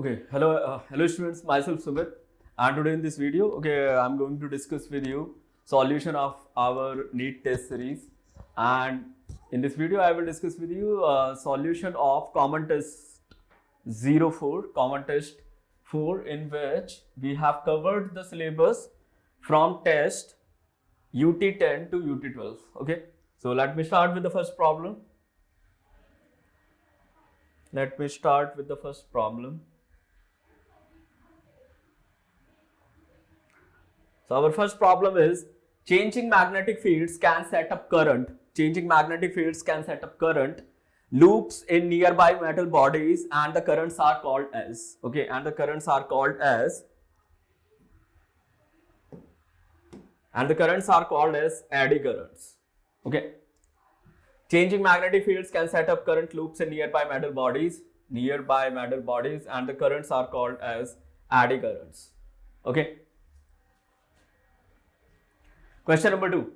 Okay, hello students, myself Sumit, and today in this video, I'm going to discuss with you solution of our NEET test series, and in this video I will discuss with you solution of common test 04, common test 4, in which we have covered the syllabus from test UT10 to UT12. Okay, so let me start with the first problem. So our first problem is changing magnetic fields can set up current. Loops in nearby metal bodies, and the currents are called as eddy currents. Okay. Changing magnetic fields can set up current loops in nearby metal bodies, and the currents are called as eddy currents. Okay. Question number 2.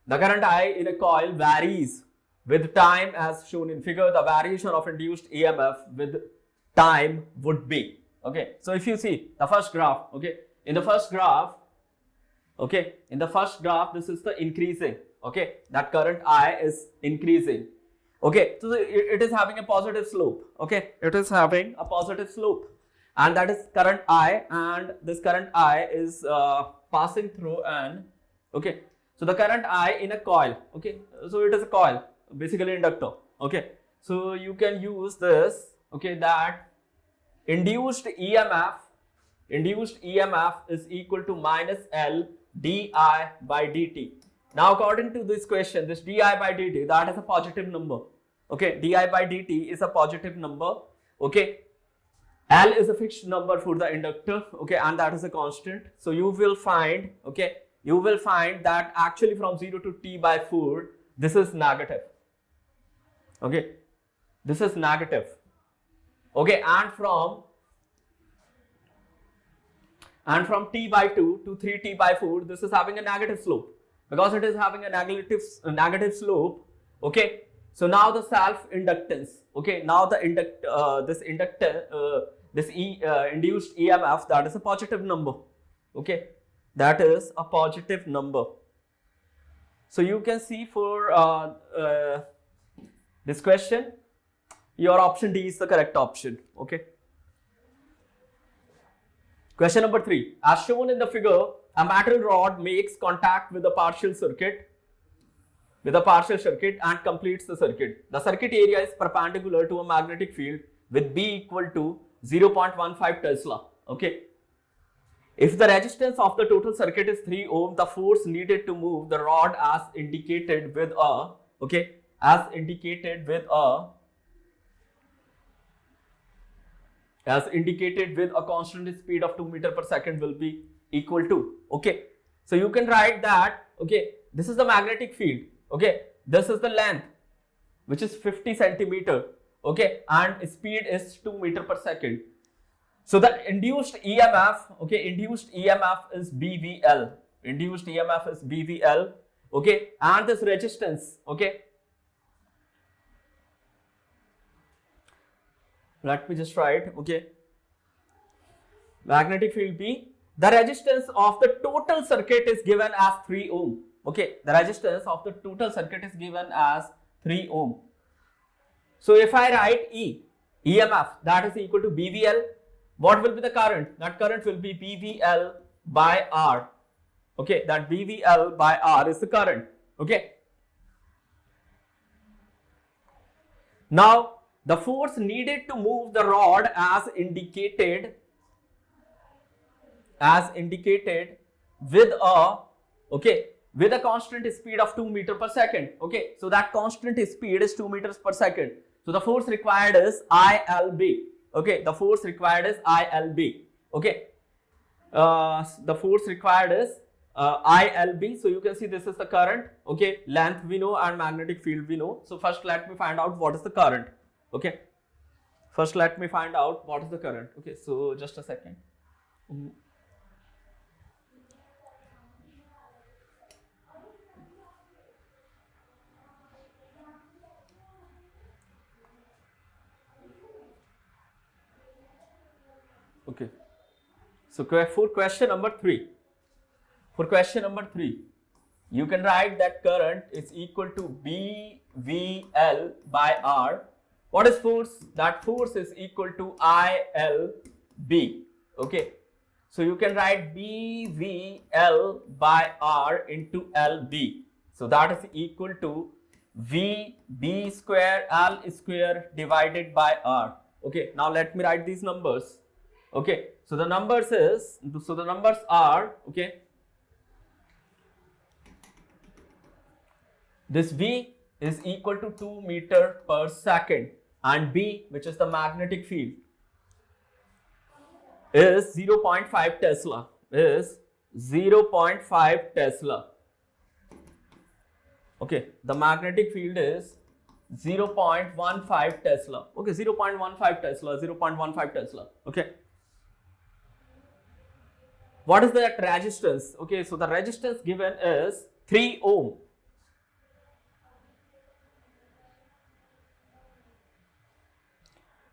The current I in a coil varies with time as shown in figure. The variation of induced EMF with time would be. Okay. So if you see the first graph, in the first graph, this is the increasing. Okay, that current I is increasing. Okay, so it is having a positive slope. Okay, and that is current I, and this current I is passing through an. Okay, so the current I in a coil. Okay, so it is a coil, basically inductor. Okay, so you can use this. Okay, that induced EMF is equal to minus L di by dt. Now, according to this question, this di by dt, that is a positive number. Okay, di by dt is a positive number. Okay, L is a fixed number for the inductor. Okay, and that is a constant. So you will find, that actually from 0 to t by 4, this is negative. Okay, this is negative. Okay, and from t by 2 to 3t by 4, this is having a negative slope. Because it is having a negative slope. Okay, so now the self inductance. Okay, now the induced EMF, that is a positive number. Okay, that is a positive number. So you can see for this question, your option D is the correct option. Okay. Question number 3. As shown in the figure, a metal rod makes contact with a partial circuit and completes the circuit. The circuit area is perpendicular to a magnetic field with B equal to 0.15 Tesla. Okay. If the resistance of the total circuit is 3 ohm, the force needed to move the rod as indicated with a constant speed of 2 meters per second will be equal to. Okay, so you can write that. Okay, this is the magnetic field. Okay, this is the length, which is 50 centimeter. Okay, and speed is 2 meters per second. So the induced EMF is BVL. Okay, and this resistance. Okay, let me just write. Okay, magnetic field B. The resistance of the total circuit is given as 3 ohm. Okay, the resistance of the total circuit is given as 3 ohm. So if I write EMF, that is equal to BVL, what will be the current? That current will be BVL by R. Okay, that BVL by R is the current. Okay. Now, the force needed to move the rod as indicated with a constant speed of 2 meters per second. Okay, so that constant speed is 2 meters per second. So the force required is ILB. Okay, the force required is ILB. Okay, the force required is ILB. So you can see this is the current. Okay, length we know and magnetic field we know. So first let me find out what is the current. Okay, Okay, so just a second. Okay. So for question number 3, you can write that current is equal to BVL by R. What is force? That force is equal to ILB. Okay. So you can write BVL by R into LB. So that is equal to VB square L square divided by R. Okay. Now let me write these numbers. Okay. So the numbers are, okay, this V is equal to 2 meter per second, and B, which is the magnetic field, is 0.5 Tesla. Okay, the magnetic field is 0.15 Tesla. Okay, 0.15 Tesla. Okay. What is that resistance? Okay, so the resistance given is 3 ohm.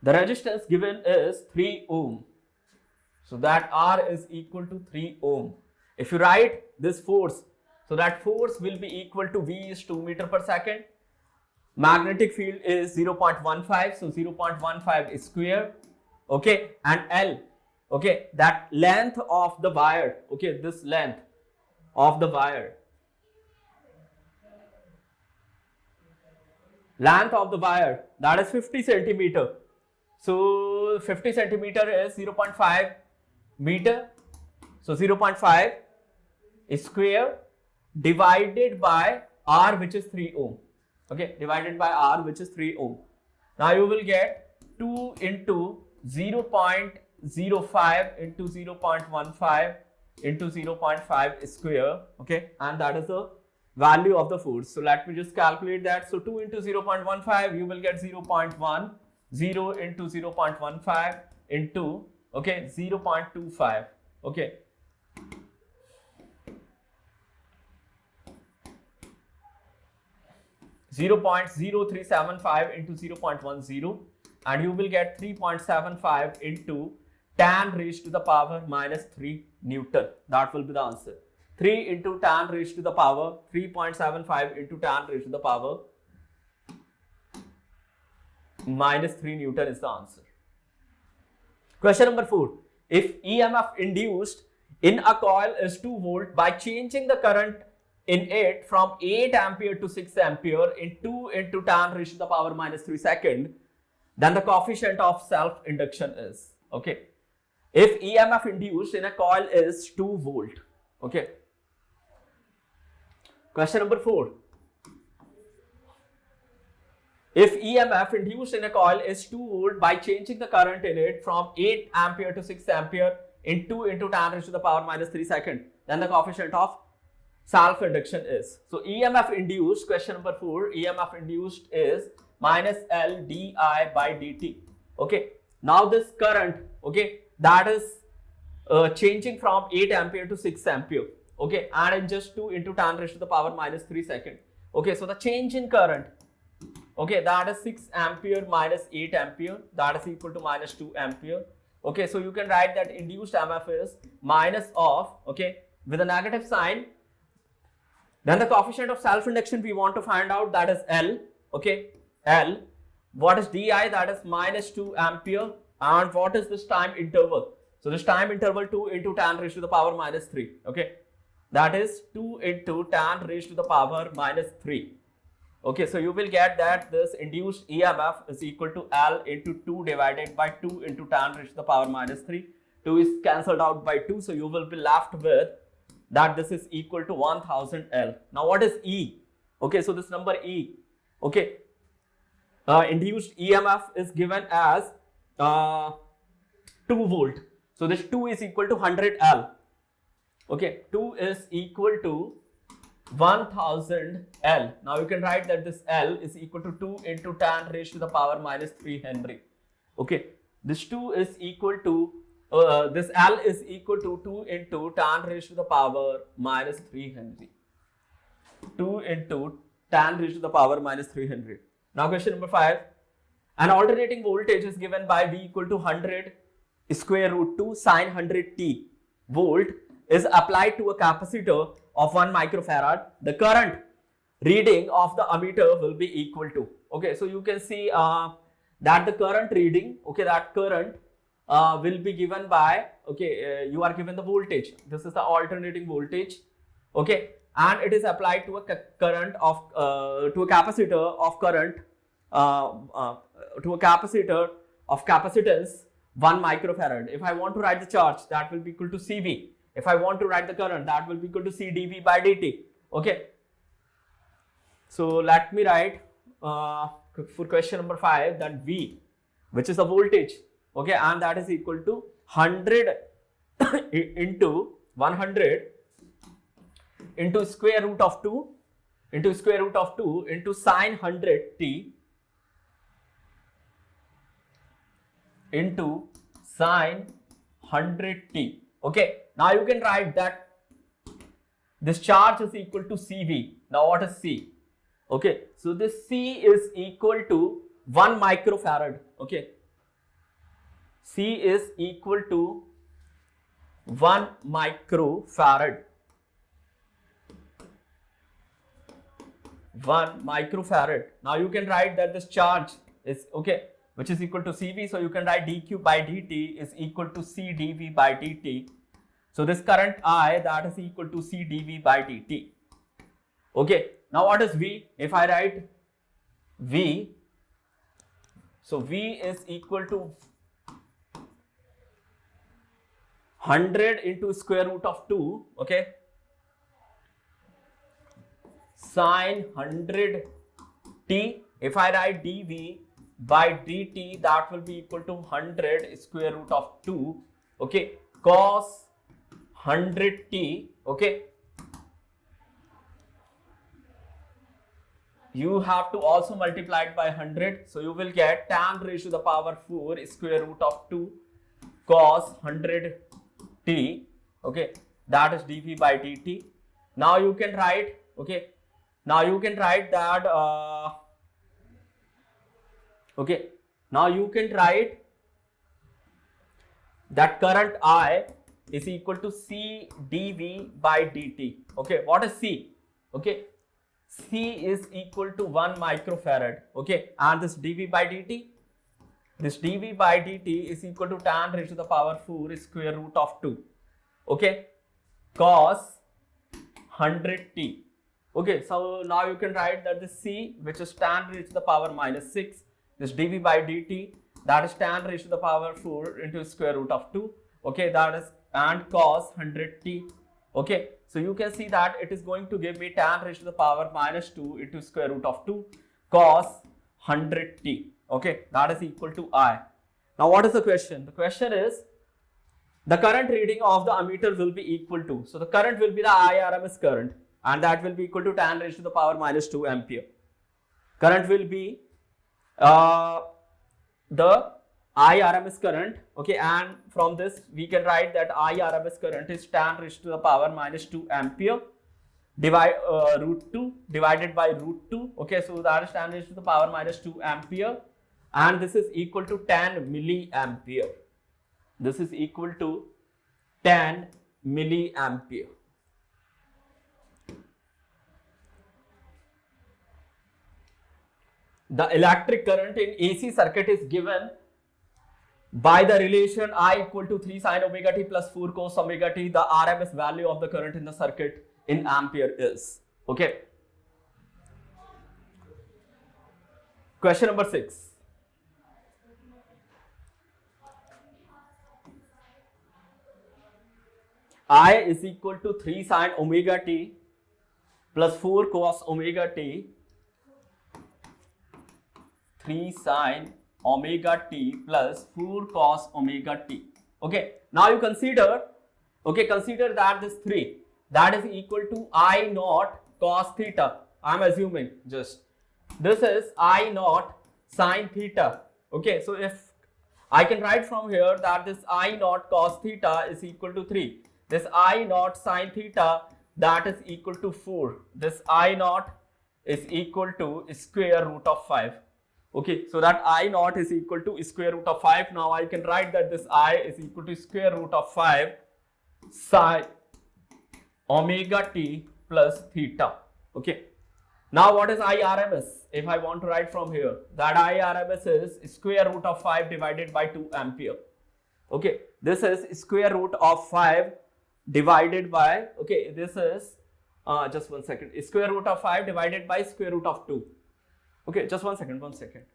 The resistance given is 3 ohm. So that R is equal to 3 ohm. If you write this force, so that force will be equal to V is 2 meter per second. Magnetic field is 0.15, so 0.15 is square. Okay, and L, okay, that length of the wire, okay, this length of the wire, that is 50 centimeter. So 50 centimeter is 0.5 meter. So 0.5 is square divided by R, which is 3 ohm. Okay, divided by R, which is 3 ohm. Now you will get 2 into 0.05 into 0.15 into 0.5 square. Okay, and that is the value of the force. So let me just calculate that. So 2 into 0.15, you will get 0.1. 0 into 0.15 into, okay, 0.25. Okay. Zero 0.0375 into 0.10, and you will get 3.75 into 10 raised to the power minus 3 Newton. That will be the answer. 3 into 10 raised to the power, 3.75 into 10 raised to the power minus 3 Newton is the answer. Question number 4. If EMF induced in a coil is 2 volt, by changing the current in it from 8 ampere to 6 ampere in 2 into 10 raised to the power minus 3 second, then the coefficient of self-induction is, okay. If EMF induced in a coil is 2 volt, okay. Question number 4. If EMF induced in a coil is 2 volt, by changing the current in it from 8 ampere to 6 ampere in 2 into 10 raised to the power minus 3 second, then the coefficient of self-induction is. So EMF induced, question number 4, EMF induced is minus L di by dt. Okay. Now this current, okay, that is changing from 8 ampere to 6 ampere. Okay, and in just 2 into 10 raised to the power minus 3 second. Okay, so the change in current, okay, that is 6 ampere minus 8 ampere, that is equal to minus 2 ampere. Okay, so you can write that induced EMF is minus of, okay, with a negative sign. Then the coefficient of self-induction we want to find out, that is L. Okay, L. What is di? That is minus 2 ampere. And what is this time interval? So this time interval 2 into 10 raised to the power minus 3. Okay, that is 2 into 10 raised to the power minus 3. Okay, so you will get that this induced EMF is equal to L into 2 divided by 2 into 10 raised to the power minus 3. 2 is cancelled out by 2, so you will be left with that this is equal to 1000 L. Now what is E? Okay, so this number E, okay, induced EMF is given as 2 volt. So this 2 is equal to 100 L. Okay, 2 is equal to 1000 L. Now you can write that this L is equal to 2 into 10 raised to the power minus 3 Henry. Okay, this 2 is equal to this L is equal to 2 into 10 raised to the power minus 3 Henry. 2 into 10 raised to the power minus 3 Henry. Now question number 5. An alternating voltage is given by V equal to 100 square root 2 sine 100t volt is applied to a capacitor of 1 microfarad, the current reading of the ammeter will be equal to. Okay, so you can see that the current reading, okay, that current will be given by, okay, you are given the voltage. This is the alternating voltage, okay, and it is applied to a current of to a capacitor of current to a capacitor of capacitance 1 microfarad. If I want to write the charge, that will be equal to CV. If I want to write the current, that will be equal to C dV by dt. Okay. So let me write for question number 5 that V, which is the voltage, okay, and that is equal to 100 into 100 into square root of 2 into sine 100t into sine 100t. Okay, now you can write that this charge is equal to CV. Now what is C? Okay, so this C is equal to 1 microfarad. Okay, C is equal to 1 microfarad. 1 microfarad. Now you can write that this charge is, okay, which is equal to CV. So you can write dq by dt is equal to C dV by dt. So this current I, that is equal to C dV by dt. Okay, now what is V? If I write V, so V is equal to 100 into square root of 2, okay, sine 100t. If I write dV by dt, that will be equal to 100 square root of 2, okay, cos 100t, okay. You have to also multiply it by 100, so you will get tan raised to the power 4 square root of 2 cos 100t, okay, that is dV by dt. Now you can write, okay, now you can write that okay, now you can write that current I is equal to C dV by dt. Okay, what is C? Okay, C is equal to 1 microfarad. Okay, and this dV by dt, this dV by dt is equal to tan raised to the power 4 square root of 2, okay, cos 100t. Okay, so now you can write that this C, which is tan raised to the power minus 6, this dV by dt, that is tan raised to the power 4 into square root of 2, okay, that is, and cos 100t. Okay, so you can see that it is going to give me tan raised to the power minus 2 into square root of 2 cos 100t. Okay, that is equal to I. Now what is the question? The question is, the current reading of the ammeter will be equal to, so the current will be the IRMS current, and that will be equal to tan raised to the power minus 2 ampere. Current will be the IRMS current, okay, and from this we can write that IRMS current is tan raised to the power minus 2 ampere root 2 divided by root 2, okay, so that is tan raised to the power minus 2 ampere, and this is equal to 10 milliampere. This is equal to 10 milliampere. The electric current in AC circuit is given by the relation I equal to 3 sin omega t plus 4 cos omega t. The RMS value of the current in the circuit in ampere is, okay. Question number 6. I is equal to 3 sin omega t plus 4 cos omega t, 3 sin omega t plus 4 cos omega t. Okay, now you consider, okay, consider that this 3, that is equal to I naught cos theta. I am assuming just this is I naught sin theta. Okay, so if I can write from here that this I naught cos theta is equal to 3, this I naught sin theta, that is equal to 4, this I naught is equal to square root of 5. Okay, so that I naught is equal to square root of 5. Now I can write that this I is equal to square root of 5 psi omega t plus theta. Okay. Now what is IRMS? If I want to write from here, that IRMS is square root of 5 divided by 2 ampere. Okay, this is square root of 5 divided by, okay, this is, just one second, square root of 5 divided by square root of 2. Okay, just one second.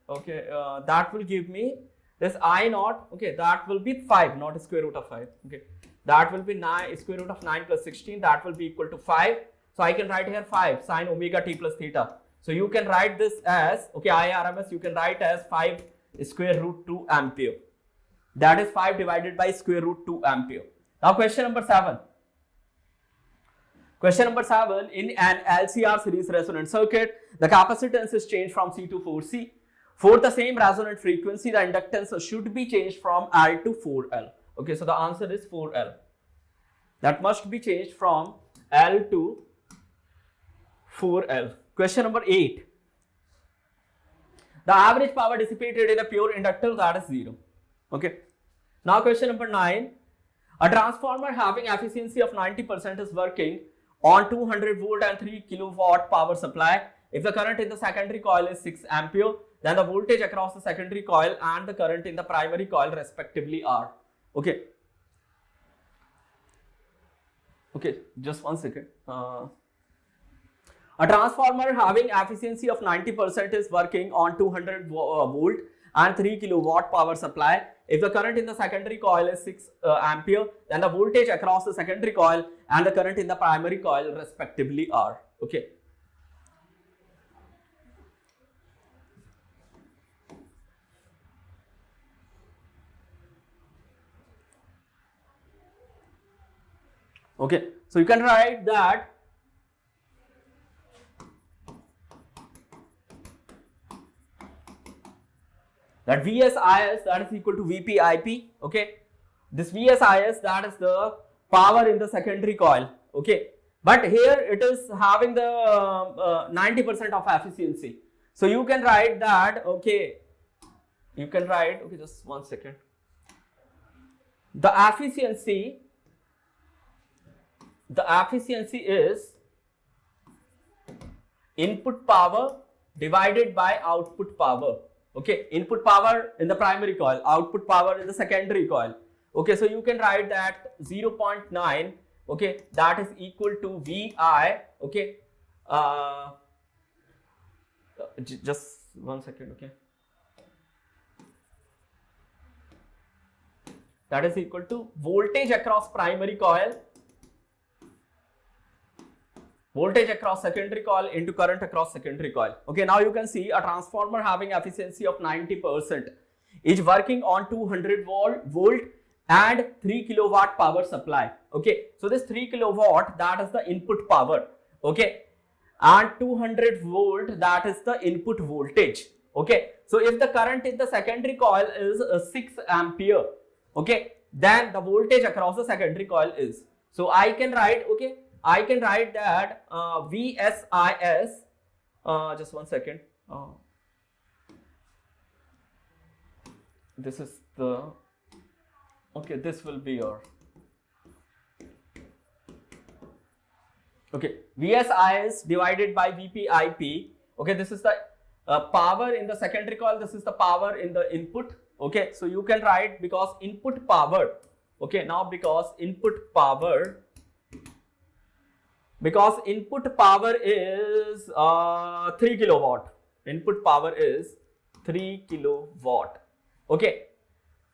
Okay, that will give me this I naught, okay, that will be 5, not square root of 5. Okay, that will be 9, square root of 9 plus 16, that will be equal to 5. So I can write here 5 sine omega t plus theta. So you can write this as, okay, IRMS you can write as 5 square root 2 ampere. That is 5 divided by square root 2 ampere. Now question number 7. Question number 7, in an LCR series resonant circuit, the capacitance is changed from C to 4C. For the same resonant frequency, the inductance should be changed from L to 4L. Okay, so the answer is 4L. That must be changed from L to 4L. Question number 8. The average power dissipated in a pure inductor, that is 0. Okay. Now question number 9. A transformer having efficiency of 90% is working on 200 volt and 3 kilowatt power supply. If the current in the secondary coil is 6 ampere, then the voltage across the secondary coil and the current in the primary coil respectively are. Okay. Okay, just one second. A transformer having efficiency of 90% is working on 200 volt and 3 kilowatt power supply. If the current in the secondary coil is 6 ampere, then the voltage across the secondary coil and the current in the primary coil respectively are. Okay. Okay, so you can write that VSIS, that is equal to VPIP. Okay, this VSIS, that is the power in the secondary coil. Okay, but here it is having the 90% of efficiency. So you can write that, okay, you can write, okay, just one second. The efficiency is input power divided by output power. Okay, input power in the primary coil, output power in the secondary coil. Okay, so you can write that 0.9, okay, that is equal to VI, okay, just one second, okay, that is equal to voltage across primary coil, voltage across secondary coil into current across secondary coil. Okay, now you can see a transformer having efficiency of 90% is working on 200 volt and 3 kilowatt power supply. Okay, so this 3 kilowatt, that is the input power. Okay, and 200 volt, that is the input voltage. Okay, so if the current in the secondary coil is 6 ampere, okay, then the voltage across the secondary coil is. So I can write, okay, I can write that VSIS, just one second, this is the, okay, this will be your, okay, VSIS divided by VPIP, okay, this is the power in the secondary coil, this is the power in the input. Okay, so you can write, because input power, okay, now because input power is 3 kilowatt, input power is 3 kilowatt. Okay,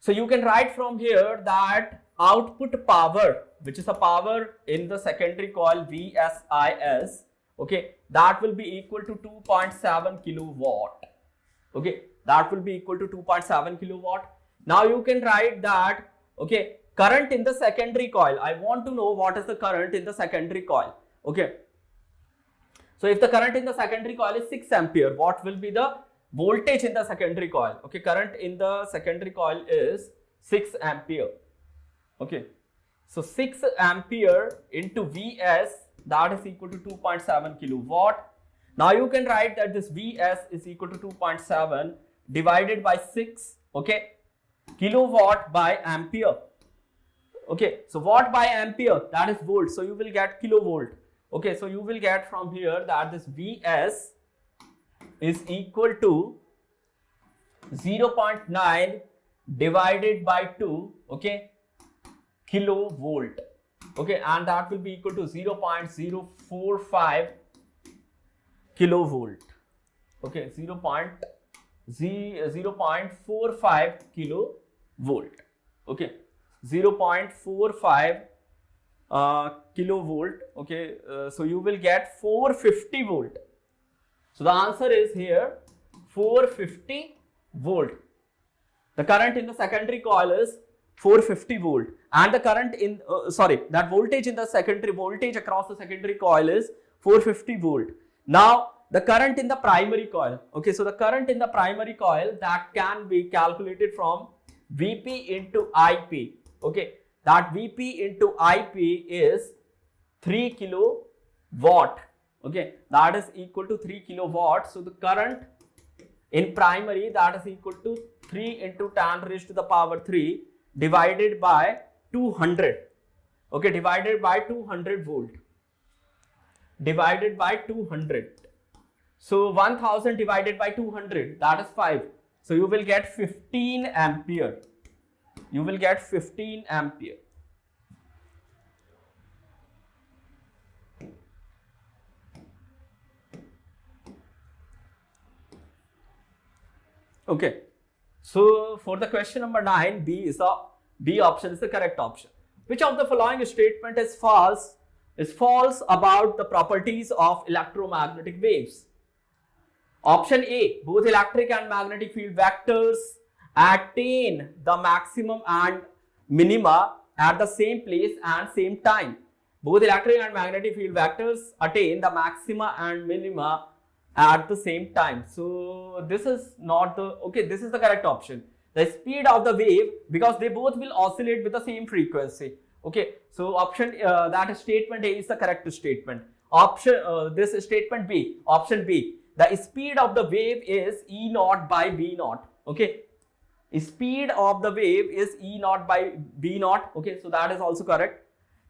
so you can write from here that output power, which is a power in the secondary coil VSIS, okay, that will be equal to 2.7 kilowatt. Okay, that will be equal to 2.7 kilowatt. Now you can write that, okay, current in the secondary coil. I want to know what is the current in the secondary coil. Okay, so if the current in the secondary coil is 6 ampere, what will be the voltage in the secondary coil? Okay, current in the secondary coil is 6 ampere. Okay, so 6 ampere into Vs, that is equal to 2.7 kilowatt. Now you can write that this Vs is equal to 2.7 divided by 6, okay, kilowatt by ampere. Okay, so watt by ampere, that is volt, so you will get kilovolt. Okay, so you will get from here that this Vs is equal to 0.9 divided by 2, okay, kilovolt. Okay, and that will be equal to 0.045 kilovolt. Okay, 0.45 kilovolt. Okay, 0.45 kilovolt. Okay, so you will get 450 volt. So the answer is here 450 volt. The current in the secondary coil is 450 volt, and the current in that voltage in the secondary, voltage across the secondary coil is 450 volt. Now the current in the primary coil, okay, so the current in the primary coil, that can be calculated from Vp into Ip. Okay, that Vp into Ip is 3 kilowatt. Okay, that is equal to 3 kilowatt. So the current in primary, that is equal to 3 into 10 raised to the power 3 divided by 200. Okay, divided by 200 volt. Divided by 200. So 1000 divided by 200, that is 5. So you will get 15 ampere. You will get 15 ampere. Okay, so for the question number 9, B option is the correct option. Which of the following statement is false? Is false about the properties of electromagnetic waves? Option A, both electric and magnetic field vectors attain the maximum and minima at the same place and same time. Both electric and magnetic field vectors attain the maxima and minima at the same time. So this is not the, okay, this is the correct option. The speed of the wave, because they both will oscillate with the same frequency. Okay, so option that is statement A is the correct statement. Option this is statement B, option B. The speed of the wave is E naught by B naught. Okay, speed of the wave is E naught by B naught. Okay, so that is also correct.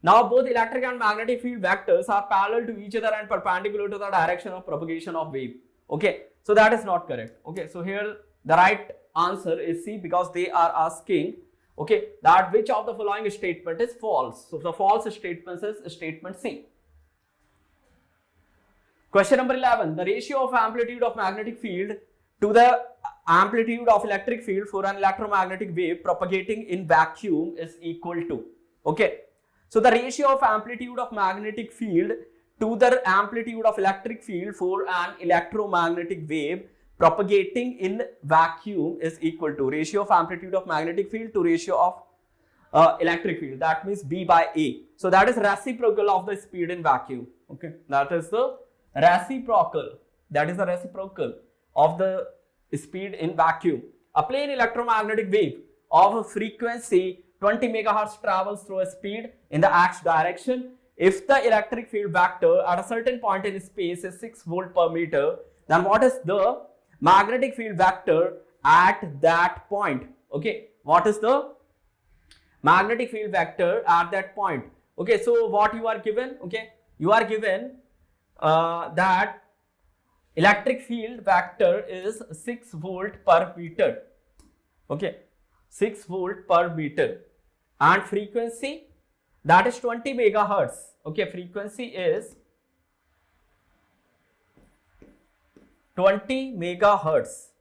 Now both electric and magnetic field vectors are parallel to each other and perpendicular to the direction of propagation of wave. Okay, so that is not correct. Okay, so here the right answer is C, because they are asking, okay, that which of the following statement is false. So the false statement is statement C. Question number 11. The ratio of amplitude of magnetic field to the amplitude of electric field for an electromagnetic wave propagating in vacuum is equal to. Okay, so the ratio of amplitude of magnetic field to the amplitude of electric field for an electromagnetic wave propagating in vacuum is equal to ratio of amplitude of magnetic field to ratio of electric field. That means B by A. So that is reciprocal of the speed in vacuum. Okay, that is the reciprocal. That is the reciprocal of the speed in vacuum. A plane electromagnetic wave of a frequency 20 megahertz travels through a speed in the x direction. If the electric field vector at a certain point in space is 6 volt per meter, then what is the magnetic field vector at that point? Okay, what is the magnetic field vector at that point? Okay, so what you are given? Okay, you are given that electric field vector is 6 volt per meter. Okay, 6 volt per meter, and frequency, that is 20 megahertz. Okay, frequency is 20 megahertz.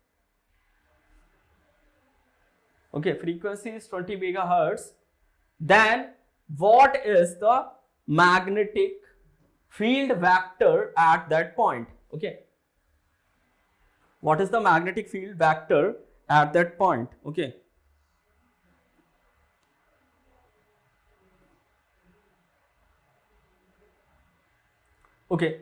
Okay, frequency is 20 megahertz. Then what is the magnetic field vector at that point? Okay, what is the magnetic field vector at that point? Okay, okay,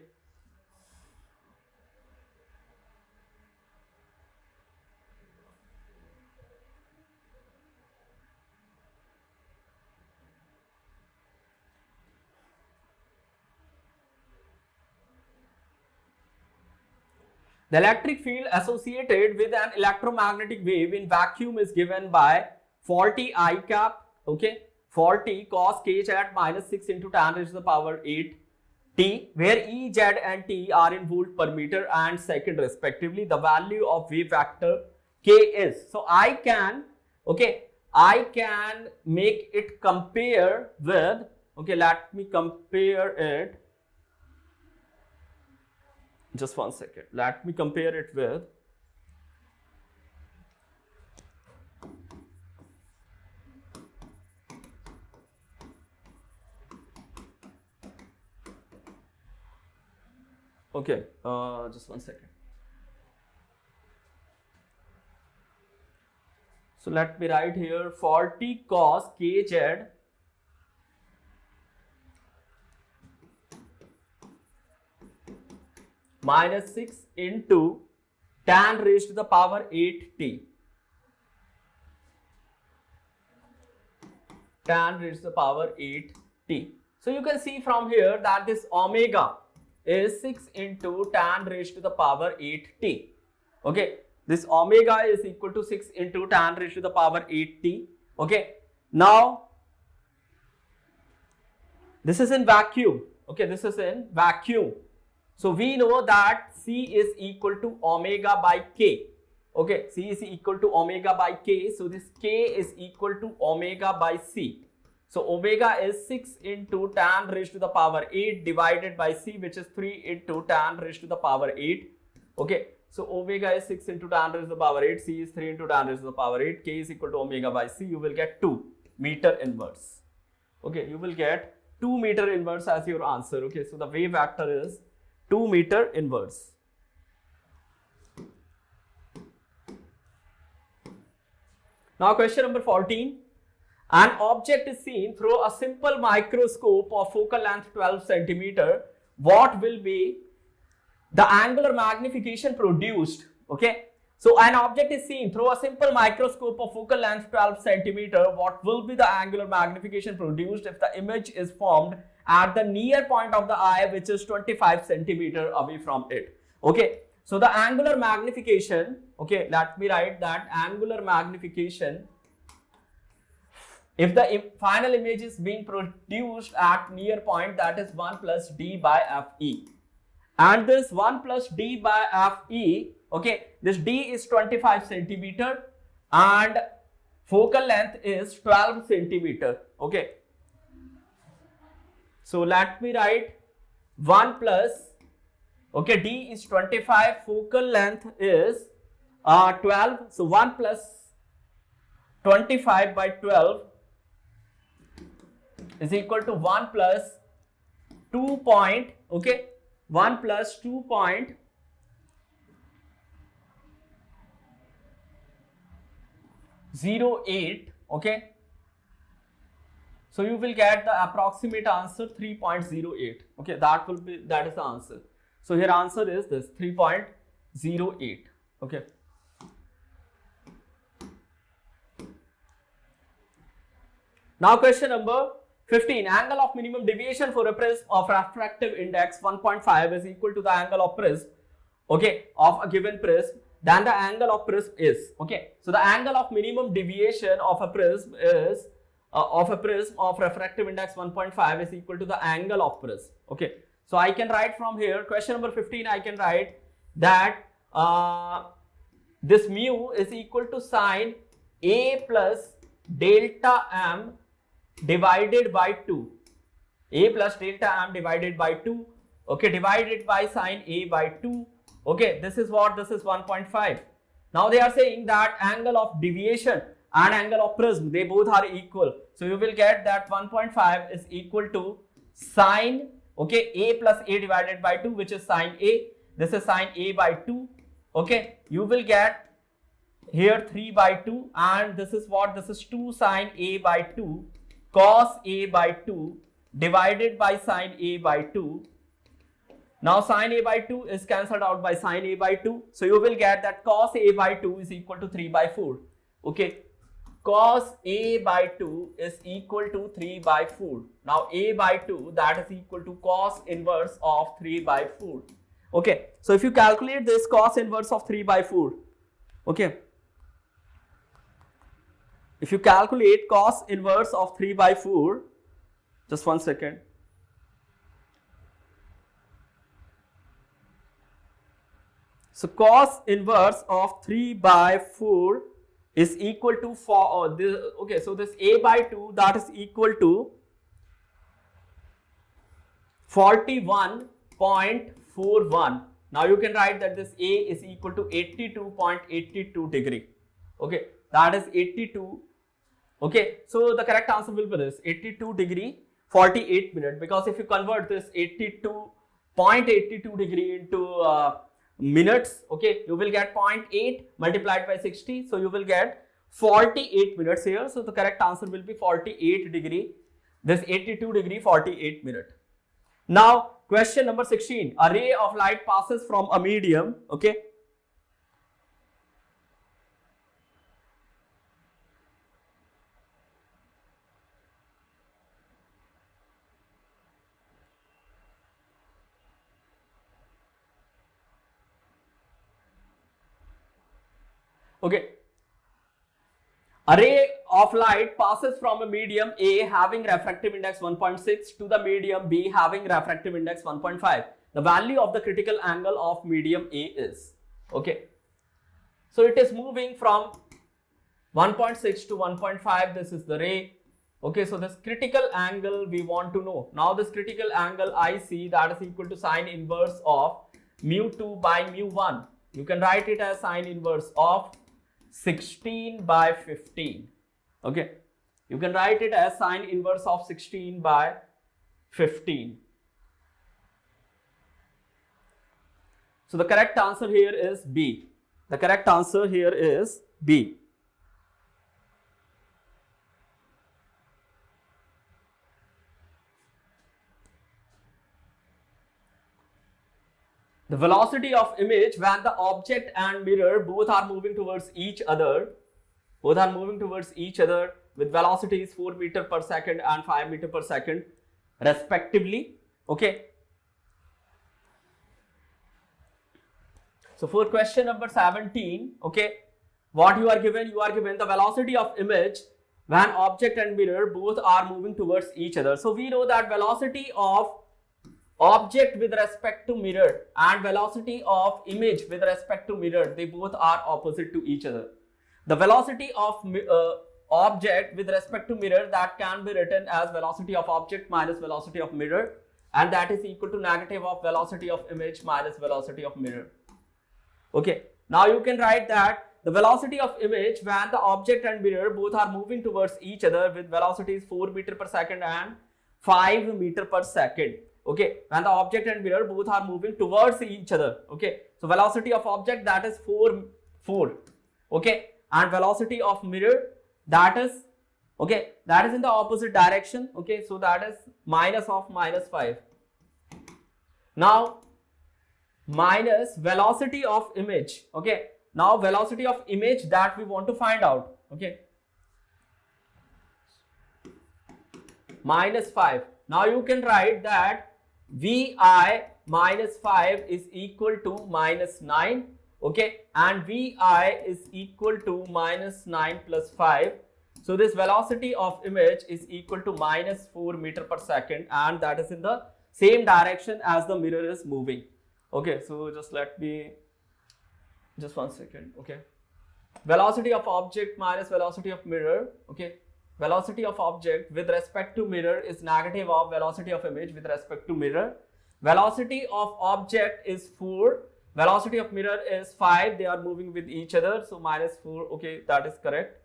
The electric field associated with an electromagnetic wave in vacuum is given by 40 I cap, okay, 40 cos k z minus 6 into tan raised to the power 8 t, where E, Z and T are in volt per meter and second respectively. The value of wave vector k is. So I can, okay, I can make it compare with, okay, let me compare it. Just one second. Let me compare it with okay, just one second. So let me write here 40 cos kz minus 6 into tan raised to the power 8t. Tan raised to the power 8t. So you can see from here that this omega is 6 into tan raised to the power 8t. Okay, this omega is equal to 6 into tan raised to the power 8t. Okay, now this is in vacuum. Okay, this is in vacuum. So we know that C is equal to omega by K. Okay, C is equal to omega by K. So this K is equal to omega by C. So omega is 6 into tan raised to the power 8 divided by C, which is 3 into tan raised to the power 8. Okay, so omega is 6 into tan raised to the power 8. C is 3 into tan raised to the power 8. K is equal to omega by C. You will get 2 meter inverse. Okay, you will get 2 meter inverse as your answer. Okay, so the wave vector is 2 meter inverse. Now question number 14. An object is seen through a simple microscope of focal length 12 centimeter. What will be the angular magnification produced? Okay. So an object is seen through a simple microscope of focal length 12 centimeter. What will be the angular magnification produced if the image is formed at the near point of the eye, which is 25 centimeter away from it? Okay. So the angular magnification, okay, let me write that angular magnification, if the final image is being produced at near point, that is 1 plus d by fe. And this 1 plus d by fe, okay, this d is 25 centimeter and focal length is 12 centimeter. Okay. So let me write 1 plus, okay, d is 25, focal length is 12. So 1 plus 25 by 12 is equal to 1 plus 2 point, okay, 1 plus 2.08, okay. So you will get the approximate answer 3.08. Okay, that is the answer. So here answer is this 3.08. Okay. Now question number 15. Angle of minimum deviation for a prism of refractive index 1.5 is equal to the angle of prism, okay, of a given prism. Then the angle of prism is, okay. So the angle of minimum deviation of a prism is of refractive index 1.5 is equal to the angle of prism. Okay. So I can write from here, question number 15, I can write that this mu is equal to sine A plus delta m divided by 2. A plus delta m divided by 2. Okay, divided by sine A by 2. Okay, this is what? This is 1.5. Now they are saying that angle of deviation and angle of prism, they both are equal. So you will get that 1.5 is equal to sine, okay, A plus A divided by 2, which is sine A. This is sine A by 2. Okay, you will get here 3 by 2, and this is what? This is 2 sine A by 2 cos A by 2 divided by sine A by 2. Now sine A by 2 is cancelled out by sine A by 2. So you will get that cos A by 2 is equal to 3 by 4. Okay. Cos A by 2 is equal to 3 by 4. Now A by 2, that is equal to cos inverse of 3 by 4. Okay, so if you calculate this cos inverse of 3 by 4, okay, if you calculate cos inverse of 3 by 4, just one second. So cos inverse of 3 by 4 is equal to okay, so this a by 2, that is equal to 41.41. Now you can write that this a is equal to 82.82 degree. Okay, that is 82. Okay, so the correct answer will be this 82 degree 48 minute, because if you convert this 82.82 degree into minutes, okay, you will get 0.8 multiplied by 60, so you will get 48 minutes here. So the correct answer will be 48 degree, this 82 degree 48 minute. Now question number 16, a ray of light passes from a medium, okay, okay, a ray of light passes from a medium A having refractive index 1.6 to the medium B having refractive index 1.5. The value of the critical angle of medium A is, okay, so it is moving from 1.6 to 1.5. This is the ray. Okay, so this critical angle we want to know. Now this critical angle IC, that is equal to sine inverse of mu2 by mu1. You can write it as sine inverse of 16 by 15. Okay, you can write it as sine inverse of 16 by 15. So the correct answer here is B. The correct answer here is B. The velocity of image when the object and mirror both are moving towards each other, with velocities 4 meter per second and 5 meter per second respectively. Okay. So for question number 17, okay, what you are given? You are given the velocity of image when object and mirror both are moving towards each other. So we know that velocity of object with respect to mirror and velocity of image with respect to mirror, they both are opposite to each other. The velocity of object with respect to mirror, that can be written as velocity of object minus velocity of mirror, and that is equal to negative of velocity of image minus velocity of mirror. Okay, now you can write that the velocity of image when the object and mirror both are moving towards each other with velocities 4 meter per second and 5 meter per second. Okay, when the object and mirror both are moving towards each other. Okay, so velocity of object, that is 4. Okay, and velocity of mirror, that is, okay, that is in the opposite direction. Okay, so that is minus of minus 5. Now minus velocity of image. Okay, now velocity of image that we want to find out. Okay, minus 5. Now you can write that Vi minus 5 is equal to minus 9. Okay, and Vi is equal to minus 9 plus 5. So this velocity of image is equal to minus 4 meter per second, and that is in the same direction as the mirror is moving. Okay, so just one second. Okay, velocity of object minus velocity of mirror. Okay, velocity of object with respect to mirror is negative of velocity of image with respect to mirror. Velocity of object is 4, velocity of mirror is 5. They are moving with each other, so minus 4. Okay, that is correct.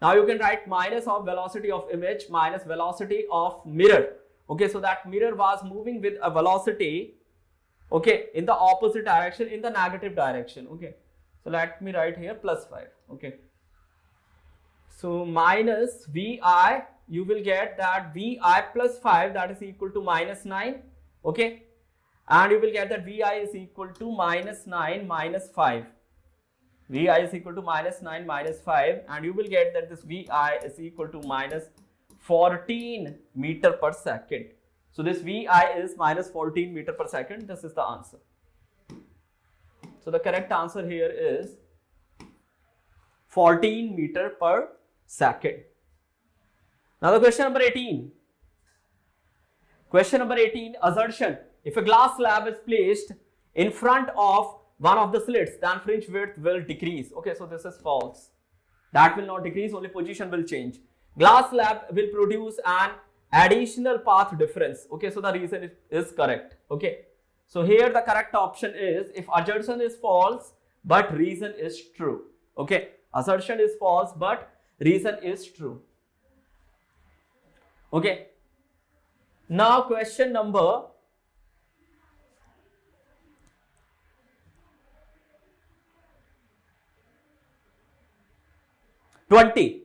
Now you can write minus of velocity of image minus velocity of mirror. Okay, so that mirror was moving with a velocity, okay, in the opposite direction, in the negative direction. Okay, so let me write here plus 5. Okay, so minus Vi, you will get that Vi plus 5, that is equal to minus 9. Okay, and you will get that Vi is equal to minus 9 minus 5. Vi is equal to minus 9 minus 5, and you will get that this Vi is equal to minus 14 meter per second. So this Vi is minus 14 meter per second. This is the answer. So the correct answer here is 14 meter per second. Now the question number 18. Question number 18, assertion. If a glass slab is placed in front of one of the slits, then fringe width will decrease. Okay, so this is false. That will not decrease, only position will change. Glass slab will produce an additional path difference. Okay, so the reason is correct. Okay, so here the correct option is, if assertion is false but reason is true. Okay, assertion is false but reason is true. Okay, now question number 20.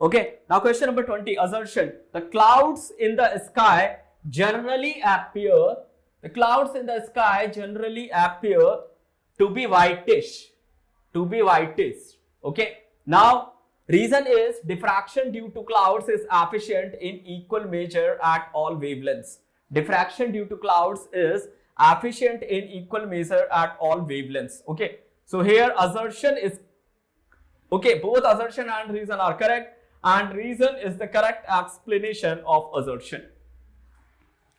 Okay, now question number 20, assertion. The clouds in the sky generally appear, to be whitish, Okay, now reason is diffraction due to clouds is efficient in equal measure at all wavelengths. Diffraction due to clouds is efficient in equal measure at all wavelengths. Okay, so here assertion is okay, both assertion and reason are correct, and reason is the correct explanation of assertion.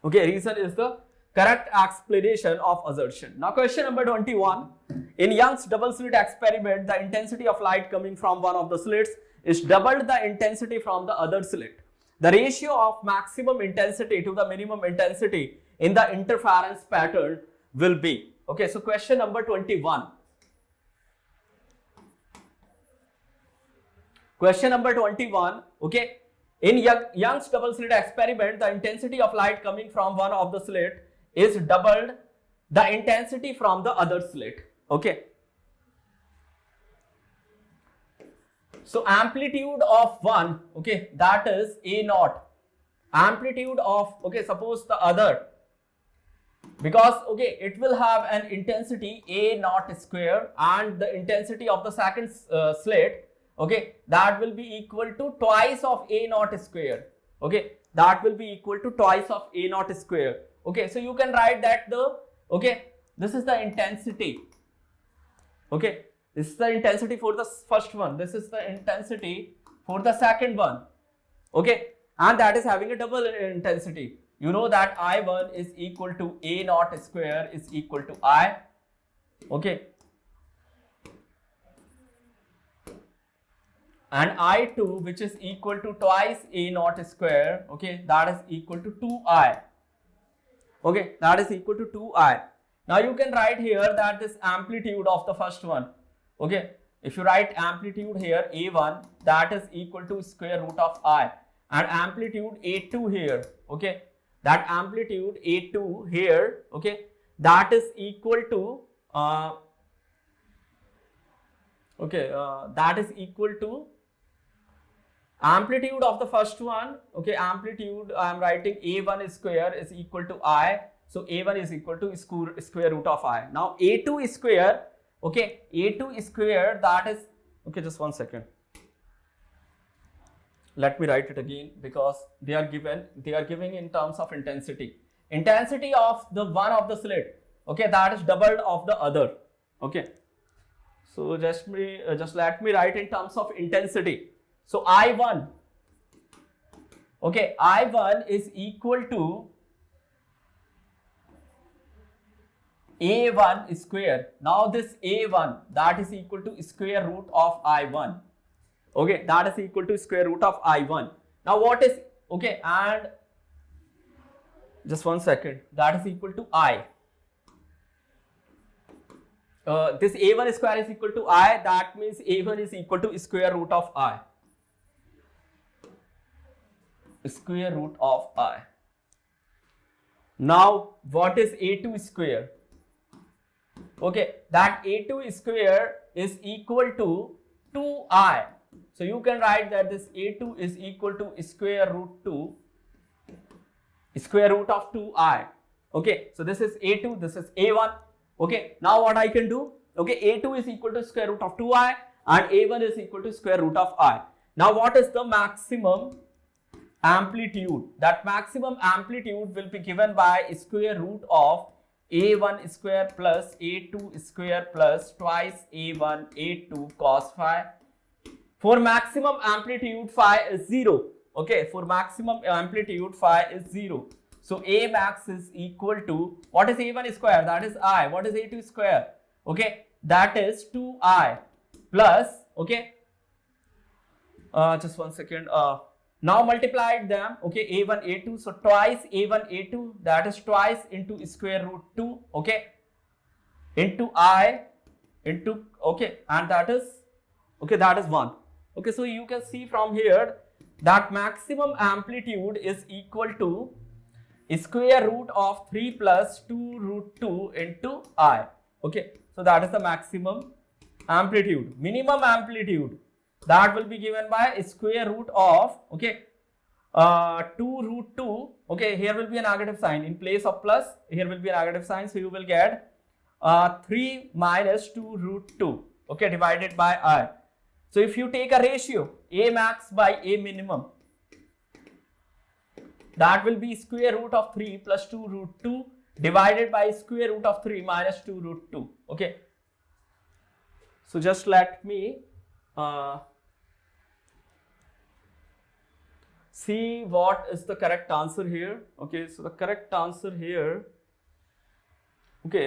Okay, reason is the correct explanation of assertion. Now question number 21. In Young's double slit experiment, the intensity of light coming from one of the slits is doubled the intensity from the other slit. The ratio of maximum intensity to the minimum intensity in the interference pattern will be. Okay, so question number 21. Question number 21, okay, in Young's double slit experiment, the intensity of light coming from one of the slit is doubled the intensity from the other slit, okay. So amplitude of one, okay, that is A naught. Amplitude of, okay, suppose the other, because, okay, it will have an intensity A naught square, and the intensity of the second slit, okay, that will be equal to twice of A naught square. Okay, that will be equal to twice of A naught square. Okay, so you can write that the, okay, this is the intensity. Okay, this is the intensity for the first one. This is the intensity for the second one. Okay, and that is having a double intensity. You know that I1 is equal to A naught square is equal to I. Okay. And I2, which is equal to twice A naught square, okay, that is equal to 2I. Okay, that is equal to 2I. Now you can write here that this amplitude of the first one, okay, if you write amplitude here A1, that is equal to square root of I, and amplitude A2 here, okay, that amplitude A2 here, okay, that is equal to that is equal to amplitude of the first one, okay, amplitude I am writing A1 square is equal to I, so A1 is equal to square root of I. Now A2 square, okay, A2 square, that is, okay, just one second, let me write it again, because they are giving in terms of intensity of the one of the slit, okay, that is doubled of the other. Okay, so just let me write in terms of intensity. So I1, okay, I1 is equal to A1 square. Now this A1, that is equal to square root of I1. Okay, that is equal to square root of I1. Now what is, okay, and just one second, that is equal to I. This A1 square is equal to I, that means A1 is equal to square root of I. Square root of I. Now what is A2 square? Okay, that A2 square is equal to 2I. So you can write that this A2 is equal to square root of 2I. Okay, so this is A2, this is A1. Okay, now what I can do? Okay, A2 is equal to square root of 2I and A1 is equal to square root of I. Now what is the maximum amplitude? That maximum amplitude will be given by square root of a1 square plus a2 square plus twice a1 a2 cos phi. For maximum amplitude phi is 0. Okay, for maximum amplitude phi is 0. So a max is equal to, what is a1 square? That is I. What is a2 square? Okay, that is 2I plus, okay, just one second. Now multiplied them, okay, a1 a2, so twice a1 a2, that is twice into square root 2, okay, into I into, okay, and that is, okay, that is 1. Okay, so you can see from here that maximum amplitude is equal to square root of 3 plus 2 root 2 into I. Okay, so that is the maximum amplitude. Minimum amplitude, that will be given by square root of, okay, 2 root 2. Okay, here will be a negative sign. In place of plus, here will be a negative sign. So you will get 3 minus 2 root 2, okay, divided by I. So if you take a ratio, A max by A minimum, that will be square root of 3 plus 2 root 2 divided by square root of 3 minus 2 root 2. Okay. So just let me see what is the correct answer here. Okay, so the correct answer here, okay,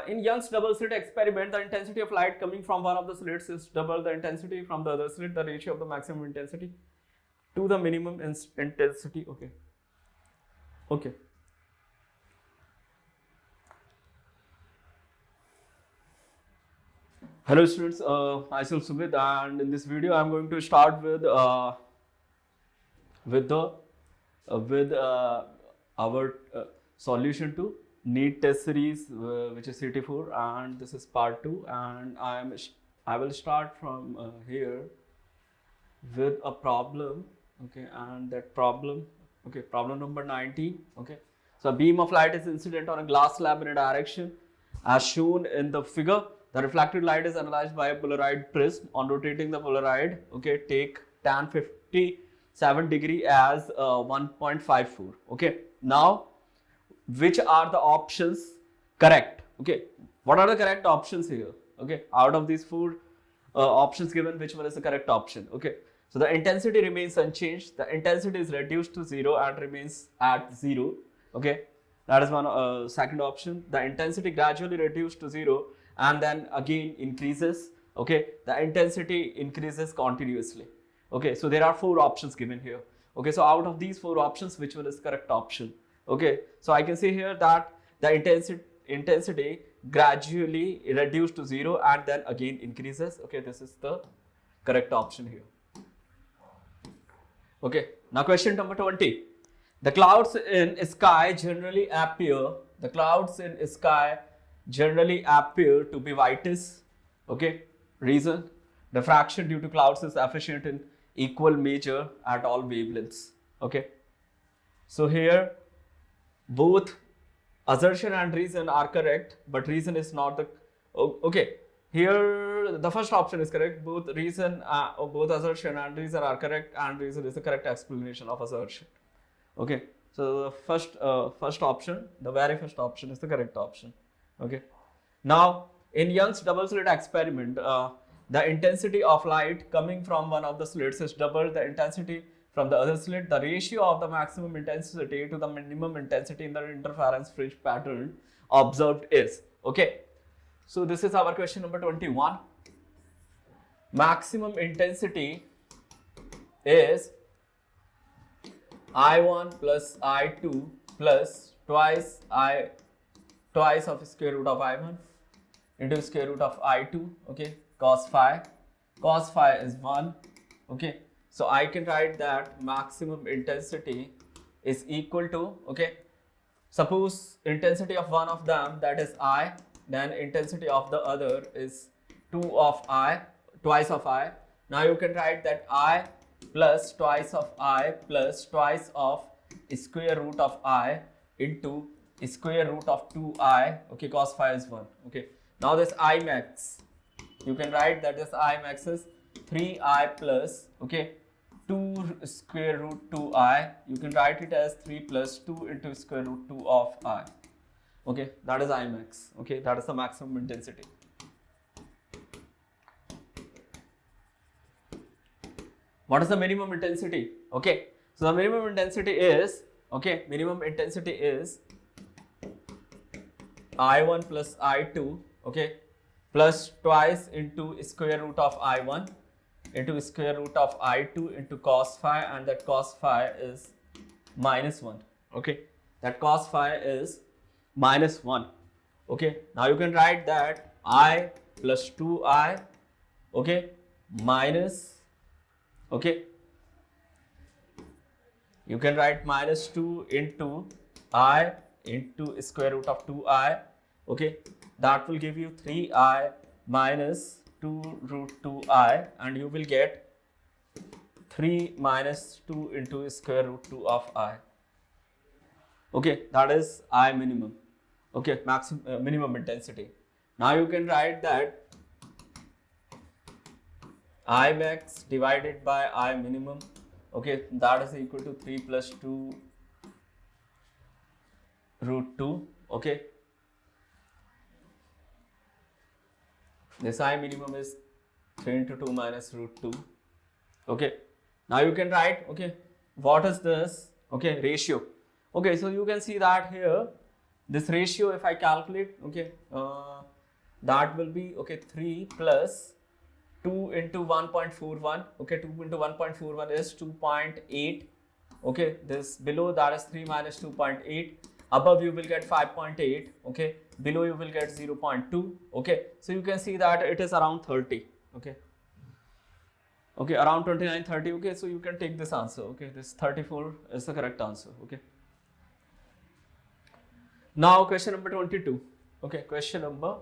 in Young's double slit experiment, the intensity of light coming from one of the slits is double the intensity from the other slit, the ratio of the maximum intensity to the minimum intensity. Okay. Okay. Hello students, myself Sumit, and in this video I am going to start with our solution to NEET Test Series, which is CT4, and this is part 2, and I will start from here with a problem. Okay, and that problem, okay, problem number 19. Okay, so a beam of light is incident on a glass slab in a direction as shown in the figure. The reflected light is analyzed by a polarized prism. On rotating the polarized, okay, take tan 57 degree as 1.54. Okay, now which are the options correct? Okay, what are the correct options here? Okay, out of these 4 options given, which one is the correct option? Okay, so the intensity remains unchanged. The intensity is reduced to 0 and remains at 0. Okay, that is one. Second option, the intensity gradually reduced to 0 and then again increases. Okay, the intensity increases continuously. Okay, so there are 4 options given here. Okay, so out of these 4 options, which one is correct option? Okay, so I can see here that the intensity gradually reduced to 0 and then again increases. Okay, this is the correct option here. Okay, now question number 20. The clouds in sky generally appear. The clouds in sky generally appear to be whitish. Okay, reason: diffraction due to clouds is efficient in equal measure at all wavelengths. Okay, so here both assertion and reason are correct, but reason is not the, okay, here the first option is correct. Both reason, both assertion and reason are correct, and reason is the correct explanation of assertion. Okay, so the first option, the very first option is the correct option. Okay, now in Young's double slit experiment, the intensity of light coming from one of the slits is double the intensity from the other slit. The ratio of the maximum intensity to the minimum intensity in the interference fringe pattern observed is. Okay, so this is our question number 21. Maximum intensity is I1 plus I2 plus twice of square root of I1 into square root of I2. Okay, cos phi. Cos phi is 1. Okay, so I can write that maximum intensity is equal to, okay, suppose intensity of one of them, that is I, then intensity of the other is 2 of I, twice of I. Now you can write that I plus twice of I plus twice of square root of I into square root of 2I. Okay, cos phi is 1. Okay, now this I max, you can write that this I max is 3I plus, okay, 2 square root 2I. You can write it as 3 plus 2 into square root 2 of I. Okay, that is I max. Okay, that is the maximum intensity. What is the minimum intensity? Okay, so the minimum intensity is, okay, minimum intensity is I1 plus I2, okay, plus twice into square root of I1 into square root of I2 into cos phi, and that cos phi is minus 1. Okay, that cos phi is minus 1. Okay, now you can write that I plus 2I, okay, minus, okay, you can write minus 2 into I into square root of 2I, okay, that will give you 3I minus 2 root 2I, and you will get 3 minus 2 into square root 2 of I. Okay, that is I minimum. Okay, maximum minimum intensity. Now you can write that I max divided by I minimum, okay, that is equal to 3 plus 2 root 2, okay. This I minimum is 3 into 2 minus root 2, okay. Now you can write, okay, what is this, okay, ratio. Okay, so you can see that here, this ratio, if I calculate, okay, that will be, okay, 3 plus 2 into 1.41, okay, 2 into 1.41 is 2.8, okay, this below that is 3 minus 2.8, above you will get 5.8, okay, below you will get 0.2, okay, so you can see that it is around 30, okay, okay, around 29, 30, okay, so you can take this answer, okay, this 34 is the correct answer, okay. Now question number 22, okay, question number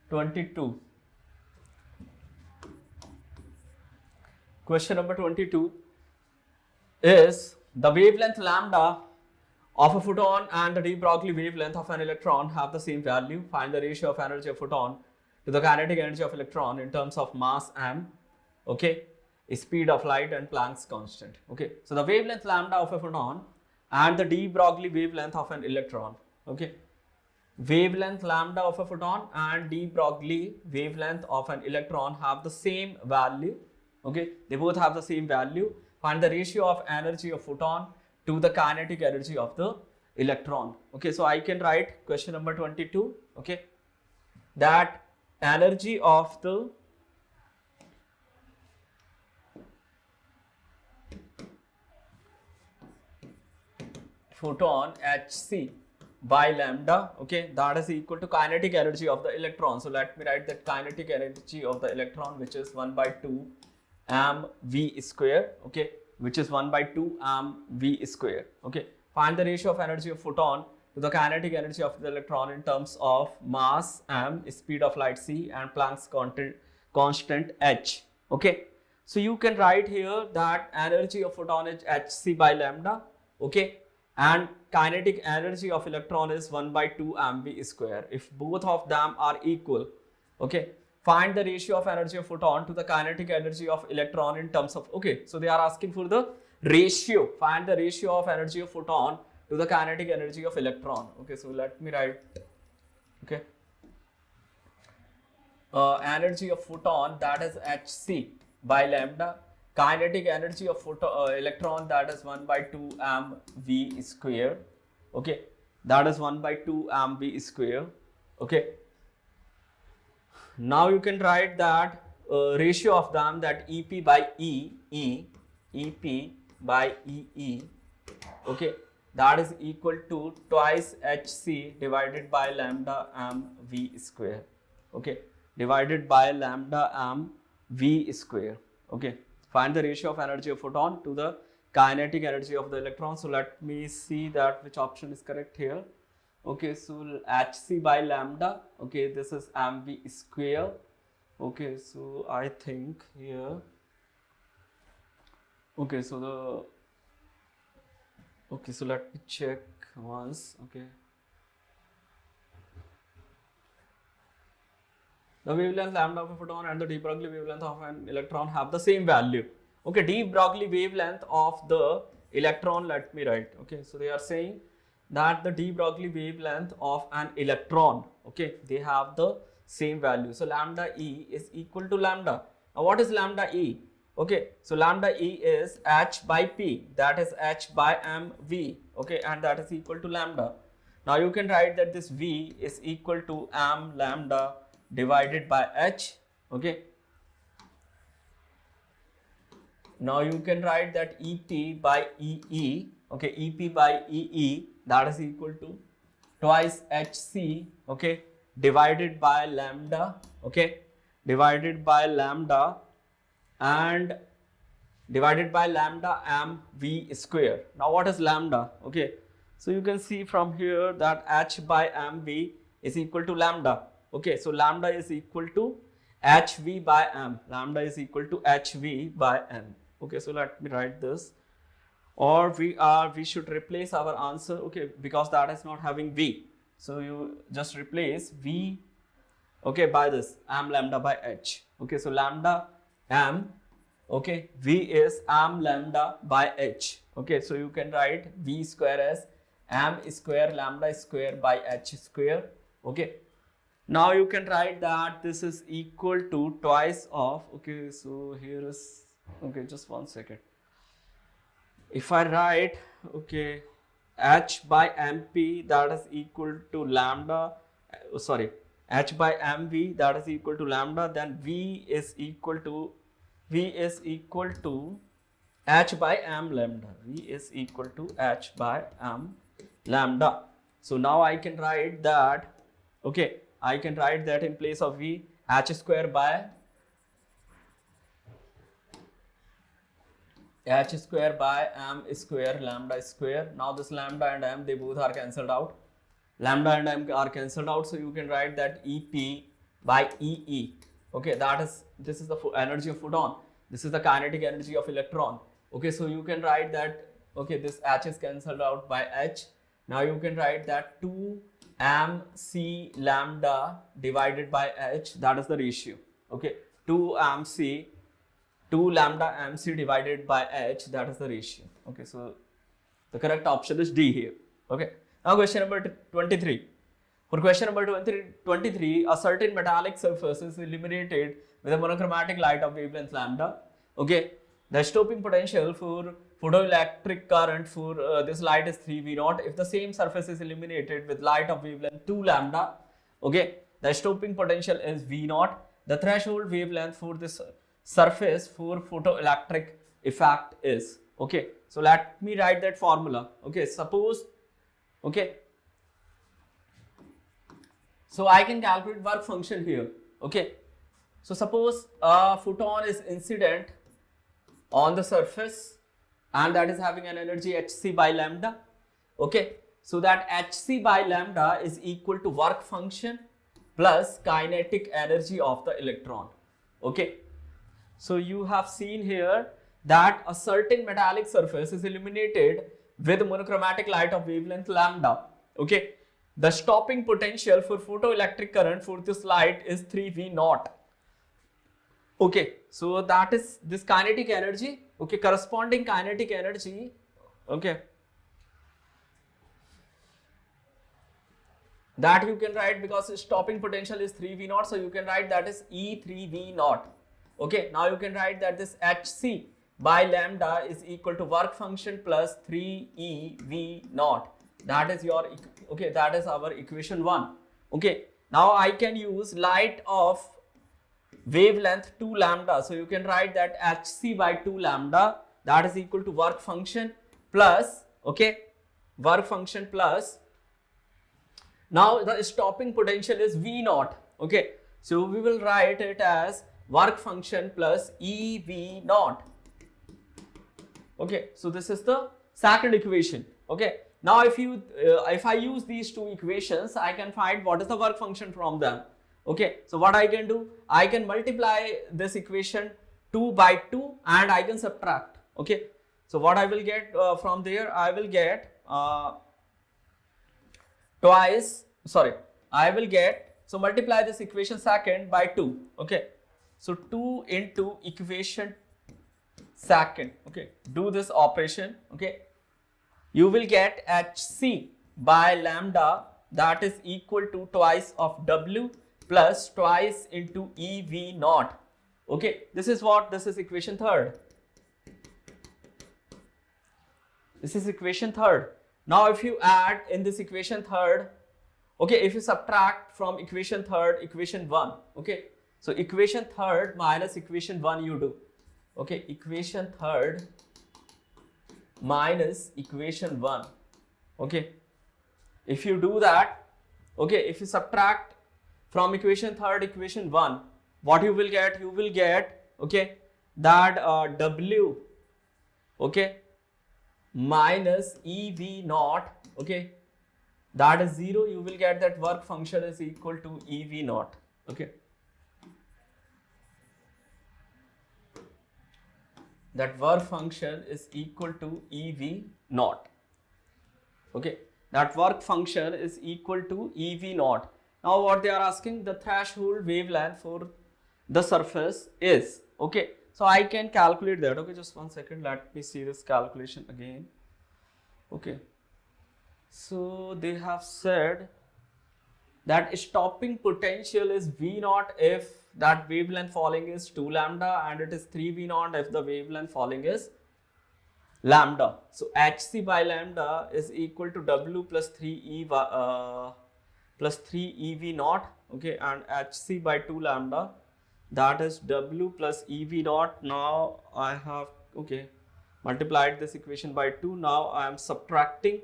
22. Question number 22 is the wavelength lambda of a photon and the de Broglie wavelength of an electron have the same value. Find the ratio of energy of photon to the kinetic energy of electron in terms of mass m, okay, speed of light and Planck's constant. Okay, so the wavelength lambda of a photon and the de Broglie wavelength of an electron. Okay, wavelength lambda of a photon and de Broglie wavelength of an electron have the same value. Okay, they both have the same value. Find the ratio of energy of photon to the kinetic energy of the electron. Okay, so I can write question number 22. Okay, that energy of the photon hc by lambda, okay, that is equal to kinetic energy of the electron. So let me write that kinetic energy of the electron, which is 1 by 2 mv square, okay, which is 1 by 2 mv square. Okay, find the ratio of energy of photon to the kinetic energy of the electron in terms of mass m, speed of light c, and Planck's constant h. Okay, so you can write here that energy of photon is hc by lambda, okay, and kinetic energy of electron is 1 by 2 mv square. If both of them are equal, okay, find the ratio of energy of photon to the kinetic energy of electron in terms of, okay, so they are asking for the ratio. Find the ratio of energy of photon to the kinetic energy of electron. Okay, so let me write, okay, energy of photon, that is hc by lambda, kinetic energy of electron, that is 1 by 2 mv square, okay, that is 1 by 2 mv square, okay. Now you can write that ratio of them, that EP by EP by EE, okay, that is equal to twice HC divided by lambda mv square, okay, divided by lambda mv square, okay. Find the ratio of energy of photon to the kinetic energy of the electron. So let me see that which option is correct here. Okay, so hc by lambda, okay, this is mv square. Okay, so I think here, okay, so the, okay, so let me check once, okay. The wavelength lambda of a photon and the de Broglie wavelength of an electron have the same value. Okay, de Broglie wavelength of the electron, let me write. Okay, so they are saying that the de Broglie wavelength of an electron, okay, they have the same value. So lambda E is equal to lambda. Now what is lambda E? Okay, so lambda E is h by p, that is h by mv, okay, and that is equal to lambda. Now you can write that this v is equal to m lambda divided by h, okay. Now you can write that EP by EE, okay, EP by EE, that is equal to twice HC, okay, divided by lambda, okay, divided by lambda and divided by lambda mv square. Now what is lambda? Okay, so you can see from here that h by mv is equal to lambda. Okay, so lambda is equal to hv by m. Lambda is equal to hv by m. Okay, so let me write this. Or we should replace our answer, okay, because that is not having v. So you just replace v, okay, by this m lambda by h. Okay, so lambda m, okay, v is m lambda by h. Okay, so you can write v square as m square lambda square by h square. Okay, now you can write that this is equal to twice of, okay, so here is, okay, just one second. If I write, okay, h by mp, that is equal to lambda, sorry, h by mv, that is equal to lambda, then v is equal to h by m lambda. V is equal to h by m lambda. So now I can write that, okay, I can write that in place of v, h square by m square lambda square. Now this lambda and m, they both are cancelled out. Lambda and m are cancelled out, so you can write that EP by EE. Okay, this is the energy of photon. This is the kinetic energy of electron. Okay, so you can write that, okay, this h is cancelled out by h. Now you can write that 2 mc lambda divided by h, that is the ratio. Okay, 2 lambda mc divided by h, that is the ratio. Okay, so the correct option is D here. Okay, now question number 23. For question number 23, a certain metallic surface is illuminated with a monochromatic light of wavelength lambda. Okay, the stopping potential for photoelectric current for this light is 3v0. If the same surface is illuminated with light of wavelength 2 lambda, okay, the stopping potential is v0. The threshold wavelength for this surface for photoelectric effect is, okay, so let me write that formula. Okay, suppose, okay, so I can calculate work function here. Okay, so suppose a photon is incident on the surface and that is having an energy hc by lambda. Okay, so that hc by lambda is equal to work function plus kinetic energy of the electron. Okay, so you have seen here that a certain metallic surface is illuminated with monochromatic light of wavelength lambda. Okay, the stopping potential for photoelectric current for this light is 3v0. Okay, so that is this kinetic energy. Okay, corresponding kinetic energy. Okay, that you can write because stopping potential is 3v0, so you can write that is E3v0. Okay, now you can write that this hc by lambda is equal to work function plus 3ev0. That is your, okay, that is our equation 1. Okay, now I can use light of wavelength 2 lambda, so you can write that hc by 2 lambda, that is equal to work function plus, okay, work function plus, now the stopping potential is v0. Okay, so we will write it as work function plus ev0. Okay, so this is the second equation. Okay, now if I use these two equations, I can find what is the work function from them. Okay, so what I can do, I can multiply this equation 2 by 2 and I can subtract. Okay, so what I will get from there, I will get so multiply this equation second by 2. Okay, so 2 into equation second. Okay, do this operation. Okay, you will get hc by lambda, that is equal to twice of W plus twice into EV naught. Okay, this is what? This is equation third. This is equation third. Now if you add in this equation third, okay, if you subtract from equation third equation 1, okay, so equation third minus equation 1 you do, okay, equation third minus equation 1, okay, if you do that, okay, if you subtract from equation third equation 1, what you will get? You will get, okay, that W, okay, minus EV naught, okay, that is 0. You will get that work function is equal to EV naught, okay. That work function is equal to EV naught, okay. That work function is equal to EV naught. Now what they are asking, the threshold wavelength for the surface is, okay. So I can calculate that, okay, just one second, let me see this calculation again, okay. So they have said that stopping potential is V naught if that wavelength falling is 2 lambda, and it is 3 V naught if the wavelength falling is lambda. So HC by lambda is equal to W plus 3 EV naught, okay, and HC by 2 lambda, that is W plus EV naught. Now I have, okay, multiplied this equation by 2. Now I am subtracting,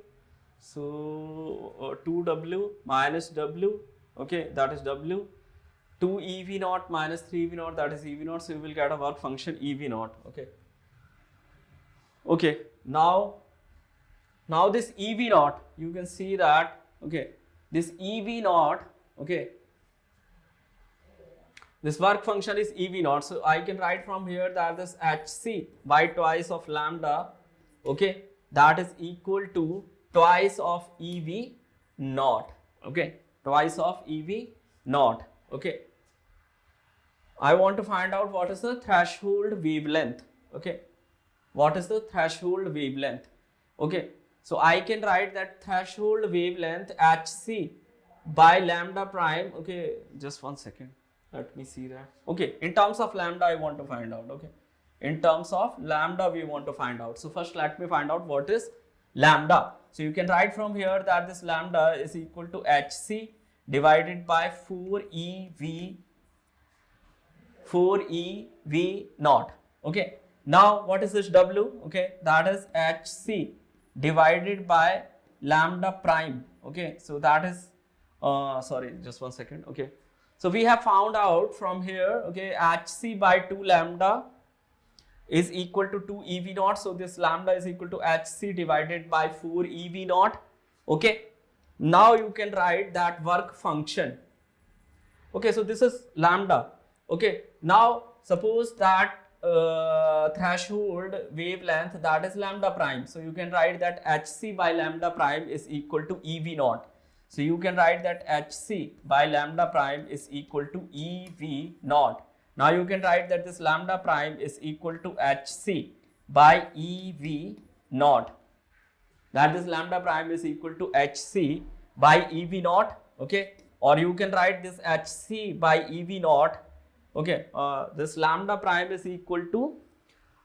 so 2W minus W, okay, that is W, 2 EV naught minus 3 EV naught, that is EV naught, so you will get a work function EV naught, okay. Okay, now this EV naught, you can see that, okay, this EV naught, okay, this work function is EV naught. So I can write from here that this HC by twice of lambda, okay, that is equal to twice of EV naught, okay, twice of EV naught, okay. I want to find out what is the threshold wavelength, okay. What is the threshold wavelength? Okay, so I can write that threshold wavelength HC by lambda prime, okay, just one second, let me see that, okay, in terms of lambda I want to find out, okay, in terms of lambda we want to find out. So first let me find out what is lambda. So you can write from here that this lambda is equal to HC divided by 4EV naught, okay. Now what is this W? Okay, that is HC divided by lambda prime, okay. So that is, sorry, just one second, okay. So we have found out from here, okay, HC by 2 lambda is equal to 2 EV naught. So this lambda is equal to HC divided by 4 EV naught, okay. Now you can write that work function, okay. So this is lambda, okay. Now suppose that threshold wavelength, that is lambda prime. So you can write that HC by lambda prime is equal to EV naught. So you can write that HC by lambda prime is equal to EV naught. Now you can write that this lambda prime is equal to HC by EV naught. That is lambda prime is equal to HC by EV naught, okay. Or you can write this HC by EV naught, okay, this lambda prime is equal to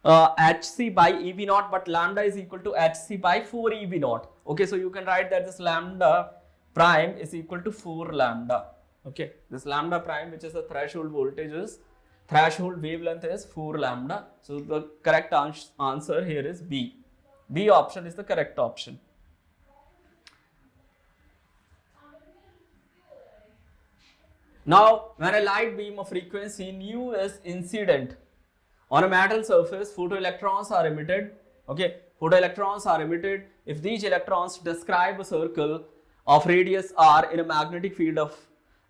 HC by EV naught, but lambda is equal to HC by 4 EV naught, okay. So you can write that this lambda prime is equal to 4 lambda, okay. This lambda prime, which is the threshold voltage, is threshold wavelength is 4 lambda. So the correct answer here is B. B option is the correct option. Now, when a light beam of frequency nu is incident on a metal surface, photoelectrons are emitted. Okay, photoelectrons are emitted. If these electrons describe a circle of radius r in a magnetic field of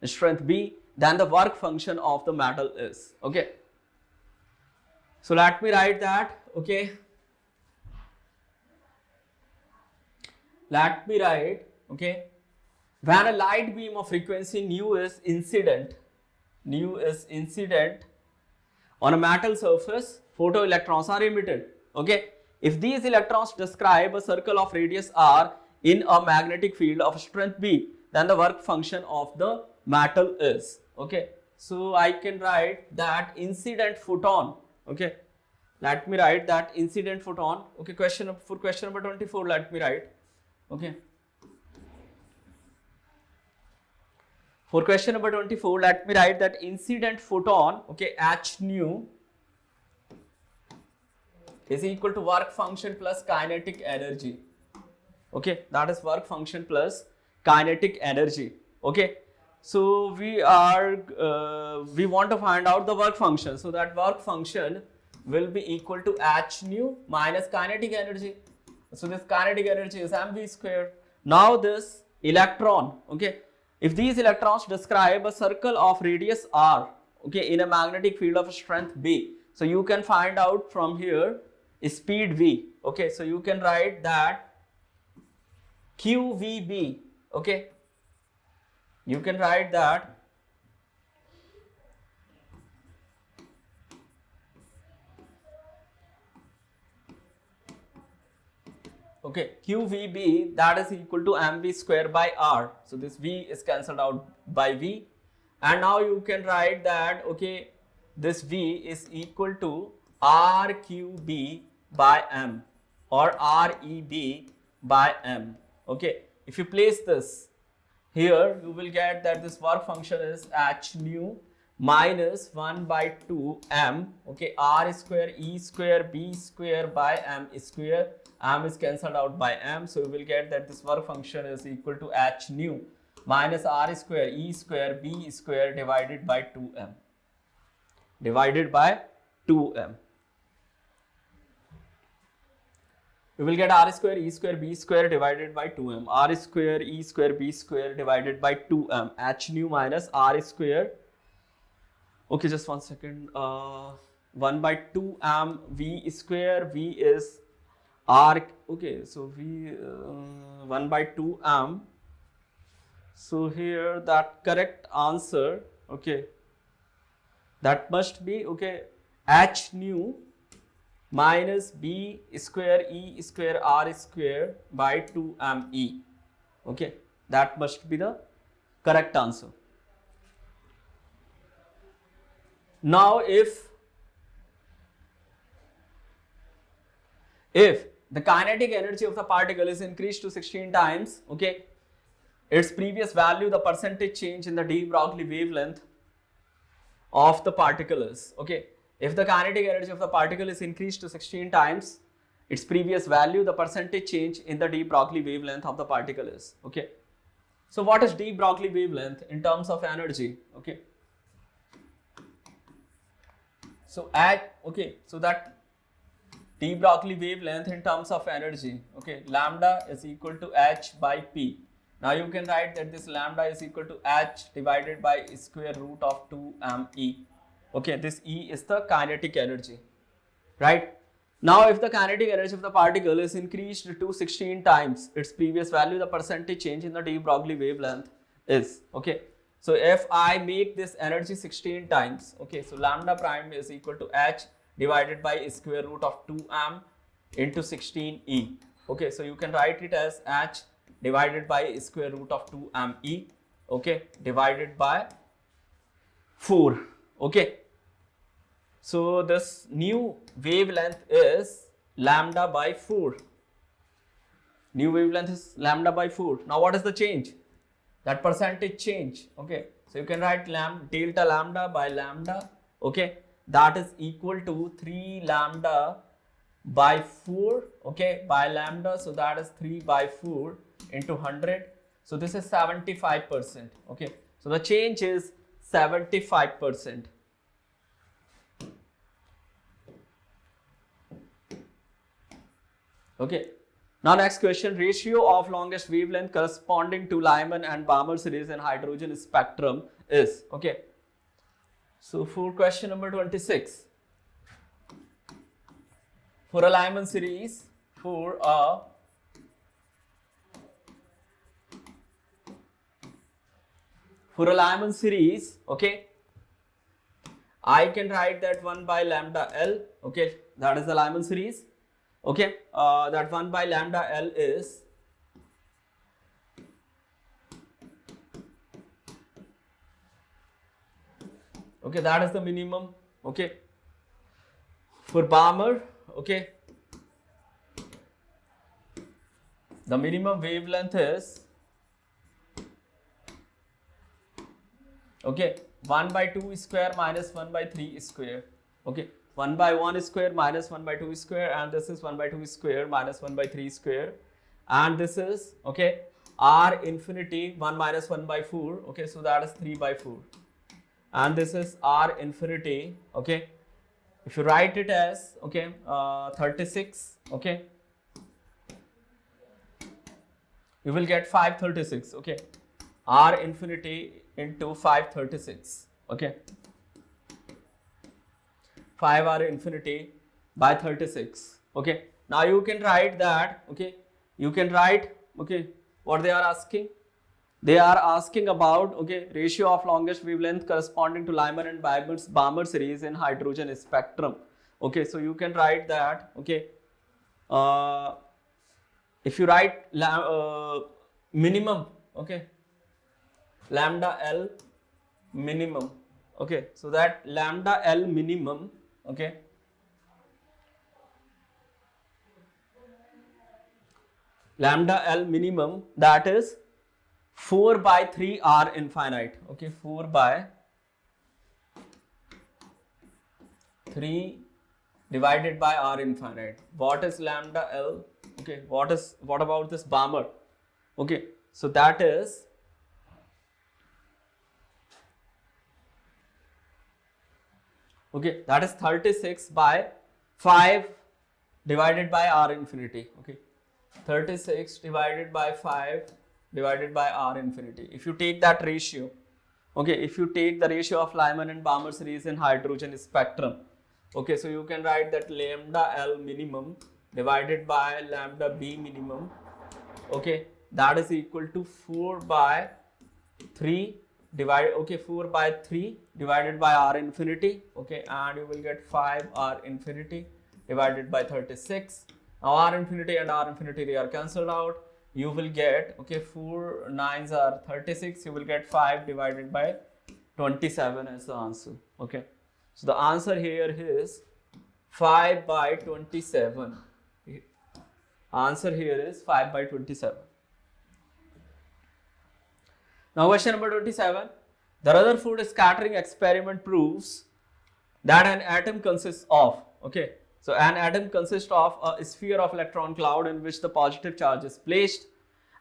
strength B, then the work function of the metal is. Okay. So let me write that. Okay. Let me write. Okay. When a light beam of frequency nu is incident on a metal surface, photoelectrons are emitted. Okay. If these electrons describe a circle of radius r in a magnetic field of strength B, then the work function of the metal is. Okay, so I can write that incident photon. Okay, let me write that incident photon. Okay, for question number 24, let me write. Okay, for question number 24, let me write that incident photon, okay, h nu is equal to work function plus kinetic energy. Okay, that is work function plus kinetic energy. Okay, so we want to find out the work function. So that work function will be equal to h nu minus kinetic energy. So this kinetic energy is mv square. Now this electron, okay, if these electrons describe a circle of radius r, okay, in a magnetic field of strength B, so you can find out from here speed v. Okay, so you can write that qvb. Okay, you can write that okay, qvb, that is equal to mv square by r. So this v is cancelled out by v, and now you can write that, okay, this v is equal to rqb by m or reb by m. Okay, if you place this here, you will get that this work function is h nu minus 1 by 2 m, okay, r square e square b square by m square. M is cancelled out by m, so you will get that this work function is equal to h nu minus r square e square b square divided by 2m. Divided by 2m. You will get r square e square b square divided by 2m. R square e square b square divided by 2m. H nu minus r square. Okay, just 1 second. 1 by 2m v square. V is r. Okay, so v 1 by 2m. So here that correct answer, okay, that must be, okay, h nu minus b square e square r square by 2me. Okay, that must be the correct answer. Now if the kinetic energy of the particle is increased to 16 times, okay, its previous value, the percentage change in the de Broglie wavelength of the particle is, okay, if the kinetic energy of the particle is increased to 16 times its previous value, the percentage change in the de Broglie wavelength of the particle is, okay. So what is de Broglie wavelength in terms of energy? Okay, so so that de Broglie wavelength in terms of energy, okay, lambda is equal to h by p. Now you can write that this lambda is equal to h divided by square root of 2me. Okay, this E is the kinetic energy, right? Now if the kinetic energy of the particle is increased to 16 times its previous value, the percentage change in the de Broglie wavelength is, okay. So if I make this energy 16 times, okay, so lambda prime is equal to h divided by square root of 2m into 16e. Okay, so you can write it as h divided by square root of 2me, okay, divided by 4. Okay, so this new wavelength is lambda by 4. New wavelength is lambda by 4. Now what is the change? That percentage change. Okay, so you can write delta lambda by lambda. Okay, that is equal to 3 lambda by 4. Okay, by lambda, so that is 3 by 4 into 100. So this is 75%. Okay, so the change is 75%. Okay. Now next question, ratio of longest wavelength corresponding to Lyman and Balmer series in hydrogen spectrum is, okay. So for question number 26, for a Lyman series, for a Lyman series, okay, I can write that 1 by lambda L, okay, that is the Lyman series, okay, that 1 by lambda L is Okay, that is the minimum. Okay, for bomber, okay, the minimum wavelength is, okay, 1 by 2 square minus 1 by 3 square. Okay, 1 by 1 square minus 1 by 2 square, and this is 1 by 2 square minus 1 by 3 square, and this is, okay, r infinity 1 minus 1 by 4. Okay, so that is 3 by 4, and this is r infinity. Okay, if you write it as, okay, 36, okay, you will get 536. Okay, r infinity into 536. Okay, 5 r infinity by 36. Okay, now you can write that. Okay, you can write, okay, what they are asking. They are asking about, okay, ratio of longest wavelength corresponding to Lyman and Balmer series in hydrogen spectrum. Okay, so you can write that. Okay, if you write minimum, okay, lambda L minimum. Okay, so that lambda L minimum, okay, lambda L minimum, that is 4 by 3 r infinite. Okay, 4 by 3 divided by r infinite. What is lambda L? Okay, what about this bomber? Okay, so that is, okay, that is 36 by 5 divided by r infinity. Okay, 36 divided by 5 divided by r infinity. If you take that ratio, okay, if you take the ratio of Lyman and Balmer series in hydrogen spectrum, okay, so you can write that lambda L minimum divided by lambda B minimum, okay, that is equal to 4 by 3 divided, okay, 4 by 3 divided by r infinity. Okay, and you will get 5 r infinity divided by 36. Now r infinity and r infinity, they are cancelled out. You will get, okay, 4 9s are 36. You will get 5 divided by 27 as the answer. Okay, so the answer here is 5 by 27. Answer here is 5 by 27. Now question number 27. The Rutherford scattering experiment proves that an atom consists of, okay, so an atom consists of a sphere of electron cloud in which the positive charge is placed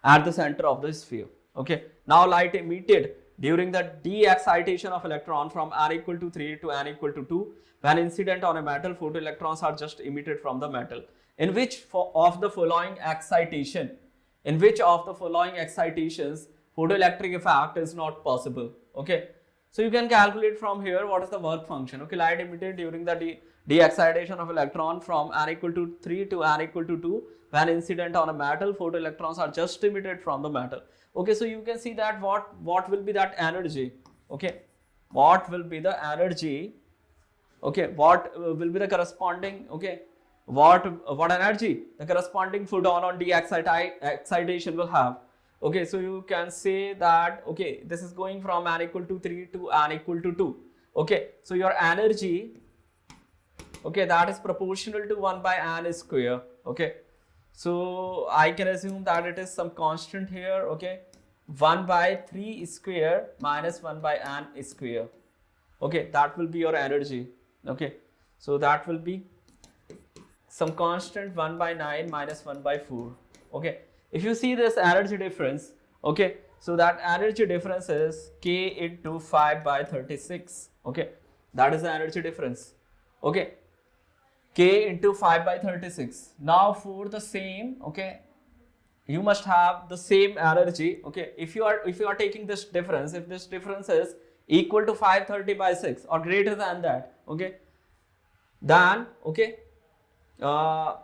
at the center of the sphere. Okay, now light emitted during the de-excitation of electron from n equal to 3 to n equal to 2, when incident on a metal, photoelectrons are just emitted from the metal. In which of the following excitations photoelectric effect is not possible? Okay, so you can calculate from here what is the work function. Okay, light emitted during the de-excitation of electron from n equal to 3 to n equal to 2, when incident on a metal, photoelectrons are just emitted from the metal. Okay, so you can see that what will be that energy. Okay, what will be the energy? Okay, what will be the corresponding, okay, what energy the corresponding photon on de-excitation will have. Okay, so you can say that, okay, this is going from n equal to 3 to n equal to 2. Okay, so your energy, okay, that is proportional to 1 by n square. Okay, so I can assume that it is some constant here. Okay, 1 by 3 square minus 1 by n square. Okay, that will be your energy. Okay, so that will be some constant 1 by 9 minus 1 by 4. Okay, if you see this energy difference, okay, so that energy difference is K into 5 by 36. Okay, that is the energy difference. Okay, K into 5 by 36. Now for the same, okay, you must have the same energy. Okay, if you are taking this difference, if this difference is equal to 530 by 6 or greater than that, okay, then, okay, so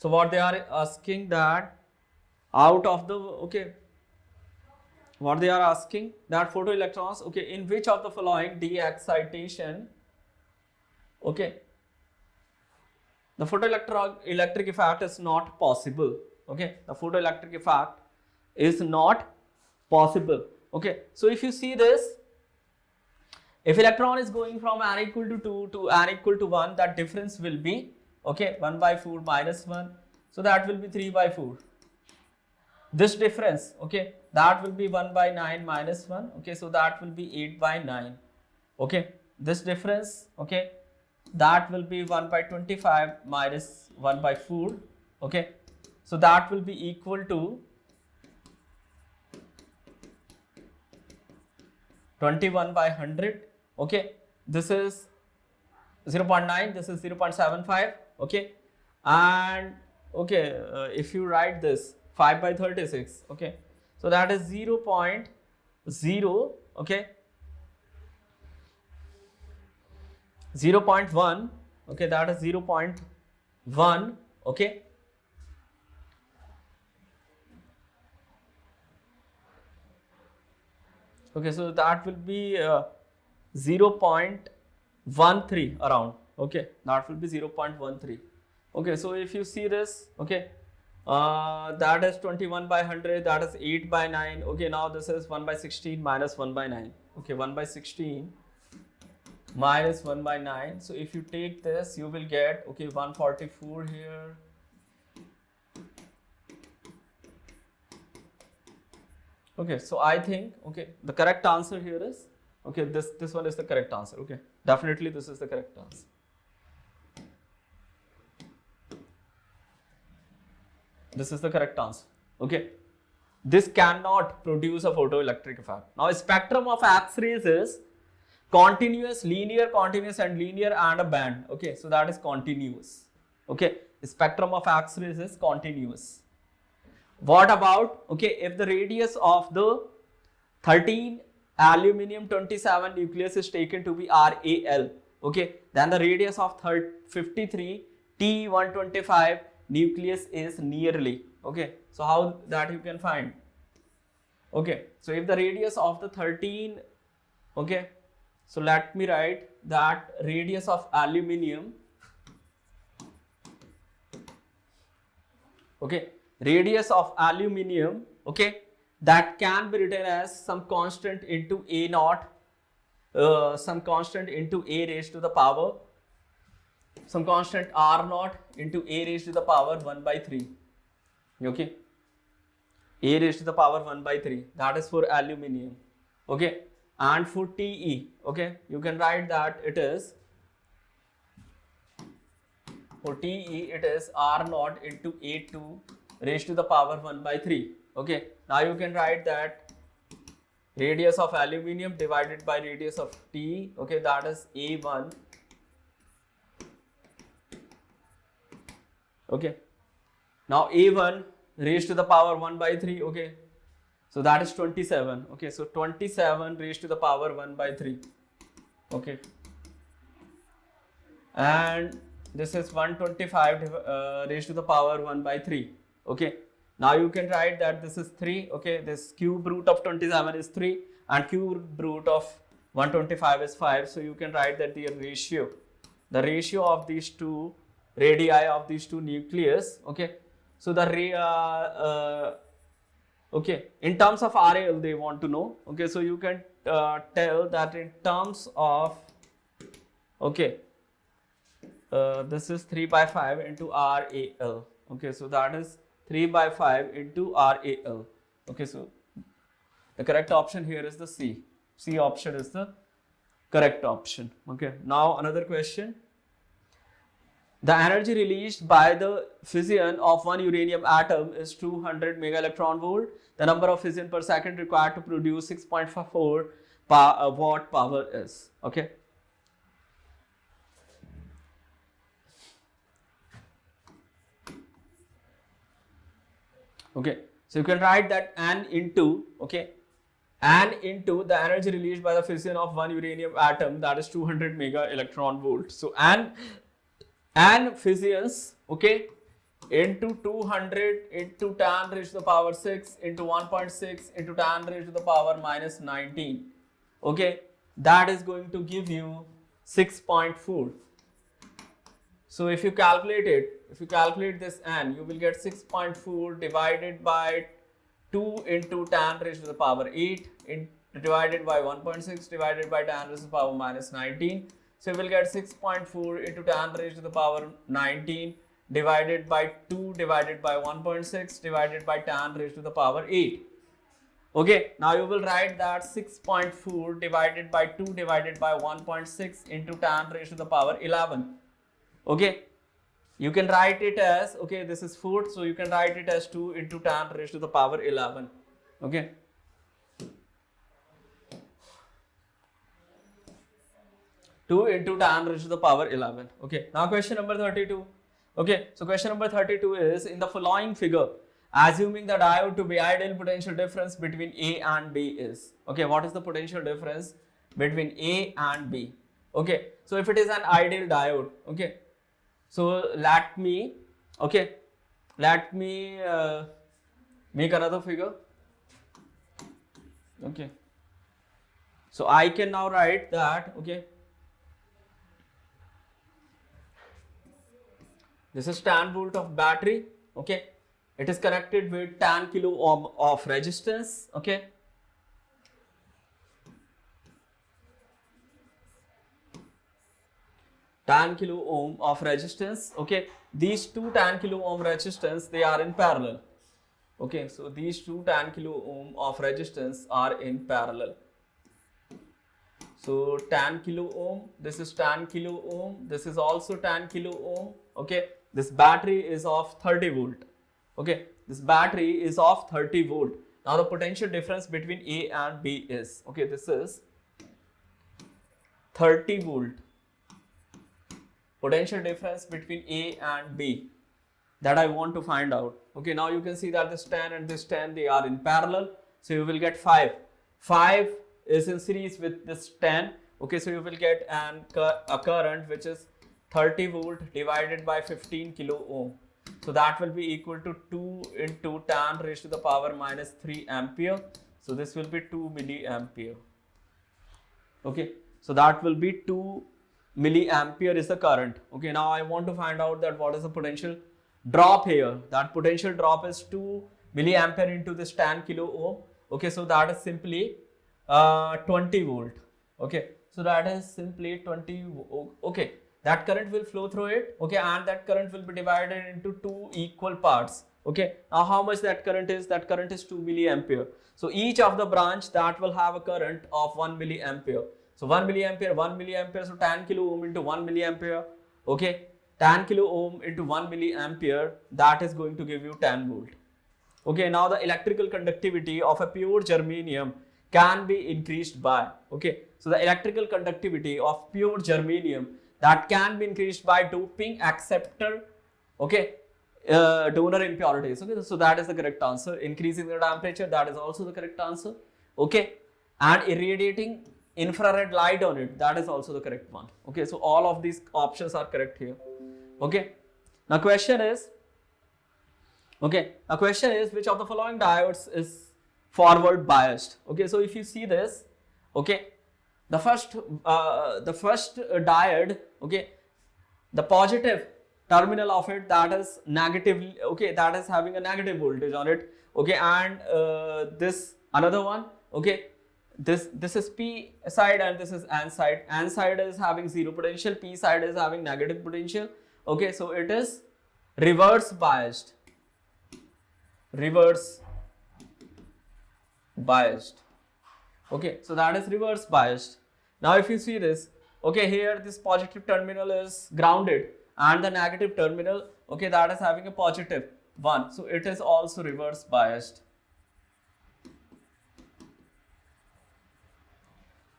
what they are asking that out of the, okay, what they are asking that photoelectrons, okay, in which of the following de-excitation, okay, the photoelectric effect is not possible. Okay, the photoelectric effect is not possible. Okay, so if you see this, If electron is going from n equal to 2 to n equal to 1, that difference will be, okay, 1 by 4 minus 1. So that will be 3 by 4. This difference, okay, that will be 1 by 9 minus 1. Okay, so that will be 8 by 9. Okay, this difference, okay, that will be 1 by 25 minus 1 by 4. Okay, so that will be equal to 21 by 100. Okay, this is 0.9, this is 0.75. Okay, and okay, if you write this 5 by 36, okay, so that is 0.0, okay, 0.1, okay, that is 0.1, okay, okay, so that will be 0.13 around. Okay, that will be 0.13. Okay, so if you see this, okay, that is 21 by 100, that is 8 by 9. Okay, now this is 1 by 16 minus 1 by 9. Okay, 1 by 16 minus 1 by 9. So if you take this, you will get, okay, 144 here. Okay, so I think, okay, the correct answer here is, okay, this one is the correct answer. Okay, definitely this is the correct answer. This is the correct answer. Okay, this cannot produce a photoelectric effect. Now, spectrum of X-rays is continuous, linear, continuous, and linear, and a band. Okay, so that is continuous. Okay, spectrum of X-rays is continuous. What about, okay, if the radius of the 13 aluminum 27 nucleus is taken to be RAL, okay, then the radius of 53 T125 nucleus is nearly. Okay, so how that you can find? Okay, so if the radius of the 13, okay, so let me write that radius of aluminum, okay, radius of aluminum, okay, that can be written as some constant into A naught, some constant into A raised to the power, some constant R naught into A raised to the power 1 by 3. Okay, A raised to the power 1 by 3, that is for aluminum. Okay, and for Te, okay, you can write that it is, for Te it is R naught into A2 raised to the power 1 by 3. Okay, now you can write that radius of aluminum divided by radius of T, okay, that is A1. Okay, now A1 raised to the power 1 by 3, okay, so that is 27. Okay, so 27 raised to the power 1 by 3. Okay, and this is 125 raised to the power 1 by 3. Okay, now you can write that this is 3. Okay, this cube root of 27 is 3 and cube root of 125 is 5. So you can write that the ratio of these two radii of these two nucleus. Okay, so the okay, in terms of RAL they want to know. Okay, so you can tell that in terms of, okay, this is 3 by 5 into RAL. Okay, so that is 3 by 5 into RAL. Okay, so the correct option here is the C. C option is the correct option. Okay, now another question. The energy released by the fission of one uranium atom is 200 mega electron volt. The number of fission per second required to produce 6.4 watt power is. Okay. Okay, so you can write that N into, okay, N into the energy released by the fission of one uranium atom, that is 200 mega electron volt. So N fissions, okay, into 200 into 10 raised to the power 6 into 1.6 into 10 raised to the power minus 19. Okay, that is going to give you 6.4. So if you calculate it, if you calculate this N, you will get 6.4 divided by 2 into 10 raised to the power 8 divided by 1.6 divided by 10 raised to the power minus 19. So you will get 6.4 into 10 raised to the power 19 divided by 2 divided by 1.6 divided by 10 raised to the power 8. Okay, now you will write that 6.4 divided by 2 divided by 1.6 into 10 raised to the power 11. Okay, you can write it as, okay, this is 4, so you can write it as 2 into 10 raised to the power 11. Okay. Two into 10 raised to the power 11. Okay, now question number 32. Okay, so question number 32 is, in the following figure, assuming the diode to be ideal, potential difference between A and B is. Okay, what is the potential difference between A and B? Okay, so if it is an ideal diode, okay, so let me make another figure. Okay, so I can now write that, okay, this is 10 volt of battery. Okay, it is connected with 10 kilo ohm of resistance. Okay, kilo ohm of resistance. Okay, these two 10 kilo ohm resistance, they are in parallel. Okay, so these two 10 kilo ohm of resistance are in parallel. So 10 kilo ohm, this is 10 kilo ohm, this is also 10 kilo ohm. Okay, this battery is of 30 volt. Okay, this battery is of 30 volt. Now the potential difference between A and B is, okay, this is 30 volt. Potential difference between A and B, that I want to find out. Okay, now you can see that this 10 and this 10, they are in parallel. So you will get 5. 5 is in series with this 10. Okay, so you will get a current which is 30 volt divided by 15 kilo ohm. So that will be equal to 2 into 10 raised to the power minus 3 ampere. So this will be 2 milliampere. Okay, so that will be 2 milliampere is the current. Okay, now I want to find out that what is the potential drop here. That potential drop is 2 milliampere into this 10 kilo ohm. Okay, so that is simply 20 volt. Okay, so that is simply 20. Okay, that current will flow through it. Okay, and that current will be divided into two equal parts. Okay, now how much that current is? That current is 2 milliampere. So each of the branch that will have a current of 1 milliampere. So 1 milliampere, so 10 kilo ohm into 1 milliampere. Okay, 10 kilo ohm into 1 milliampere, that is going to give you 10 volt. Okay, now the electrical conductivity of a pure germanium can be increased by, okay, so the electrical conductivity of pure germanium, that can be increased by doping acceptor, okay, donor impurities. Okay, so that is the correct answer. Increasing the temperature, that is also the correct answer. Okay, and irradiating infrared light on it, that is also the correct one. Okay, so all of these options are correct here. Okay, now question is, which of the following diodes is forward biased? Okay, so if you see this, okay, the first diode, okay, the positive terminal of it, that is negative, okay, that is having a negative voltage on it. Okay, and this another one, okay, this is P side and this is N side. N side is having zero potential, P side is having negative potential. Okay, so it is reverse biased. Okay, so that is reverse biased. Now if you see this, okay, here this positive terminal is grounded and the negative terminal, okay, that is having a positive one, so it is also reverse biased.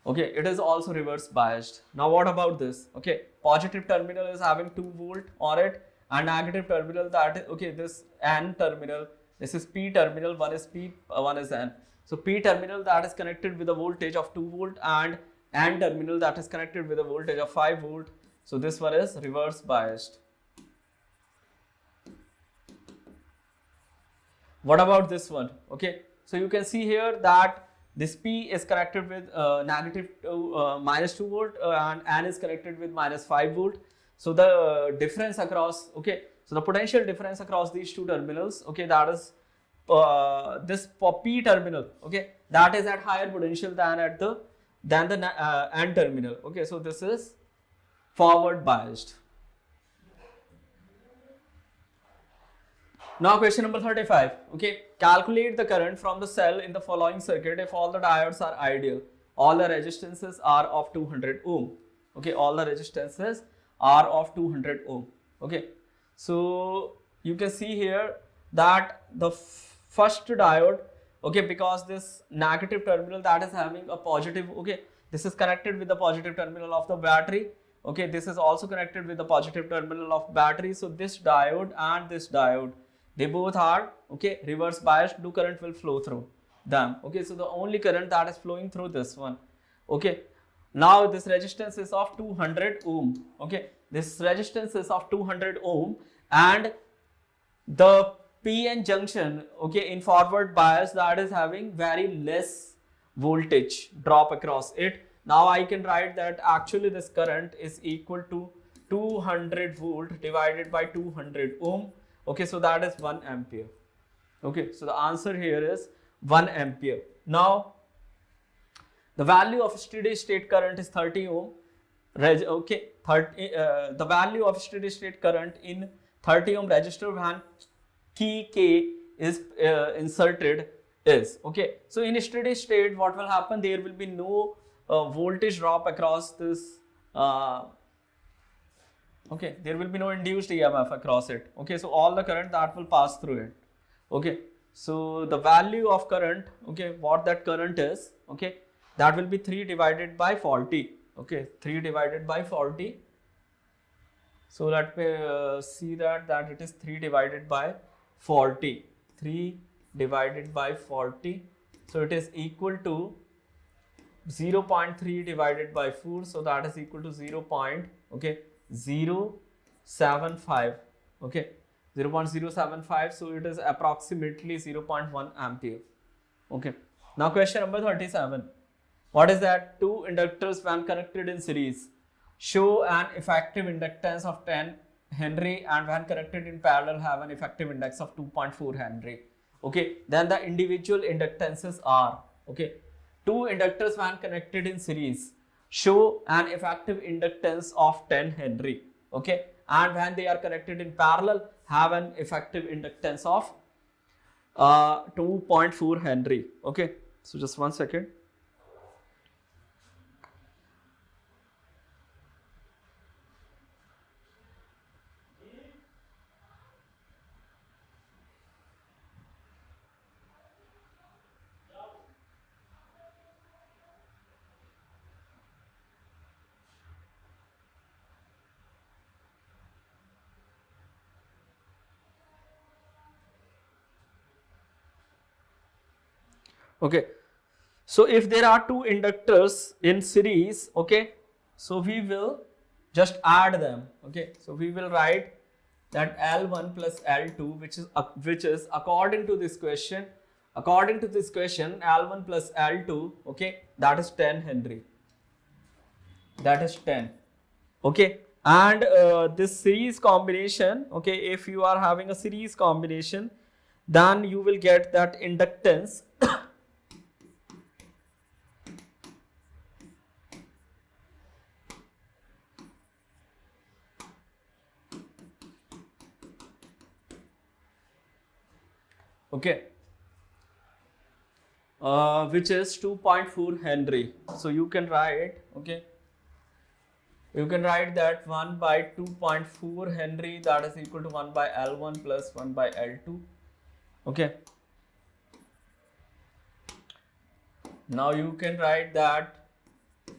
Okay, it is also reverse biased. Now what about this? Okay, positive terminal is having 2 volt on it and negative terminal, that is, okay, this N terminal, this is P terminal, one is P, one is N. So P terminal, that is connected with a voltage of 2 volt and N terminal, that is connected with a voltage of 5 volt. So this one is reverse biased. What about this one? Okay, so you can see here that this P is connected with negative minus 2 volt and N is connected with minus 5 volt. So the difference across, okay, so the potential difference across these two terminals, okay, that is this for P terminal, okay, that is at higher potential than at the N terminal. Okay, so this is forward biased. Now question number 35. Okay, calculate the current from the cell in the following circuit if all the diodes are ideal. All the resistances are of 200 ohm. Okay, all the resistances are of 200 ohm. Okay, so you can see here that the first diode, okay, because this negative terminal that is having a positive, okay, this is connected with the positive terminal of the battery. Okay, this is also connected with the positive terminal of battery. So this diode and this diode, they both are, okay, reverse biased. No current will flow through them. Okay, so the only current that is flowing through this one. Okay, now this resistance is of 200 ohm. Okay, this resistance is of 200 ohm, and the PN junction, okay, in forward bias, that is having very less voltage drop across it. Now I can write that actually this current is equal to 200 volt divided by 200 ohm. Okay, so that is 1 ampere. Okay, so the answer here is 1 ampere. Now the value of steady state current is 30 ohm. Okay, the value of steady state current in 30 ohm resistor when key K is inserted is, okay. So in steady state, what will happen? There will be no voltage drop across this. Okay, there will be no induced EMF across it. Okay, so all the current that will pass through it. Okay, so the value of current, okay, what that current is, okay, that will be 3 divided by 40. Okay, 3 divided by 40. So let me see that it is 3 divided by 40. 3 divided by 40. So it is equal to 0.3 divided by 4. So that is equal to 0.075. Okay, 0.075. So it is approximately 0.1 ampere. Okay. Now question number 37. What is that? Two inductors when connected in series show an effective inductance of 10 Henry and when connected in parallel have an effective index of 2.4 Henry. Okay, then the individual inductances are, okay, two inductors when connected in series show an effective inductance of 10 Henry. Okay, and when they are connected in parallel have an effective inductance of 2.4 Henry. Okay, so just one second. Okay, so if there are two inductors in series, okay, so we will just add them. Okay, so we will write that L1 plus L2, which is according to this question, L1 plus L2, okay, that is 10 Henry. That is 10. Okay, and this series combination, okay, if you are having a series combination, then you will get that inductance okay, which is 2.4 Henry. So you can write, okay, you can write that 1 by 2.4 Henry, that is equal to 1 by L1 plus 1 by L2. Okay. Now you can write that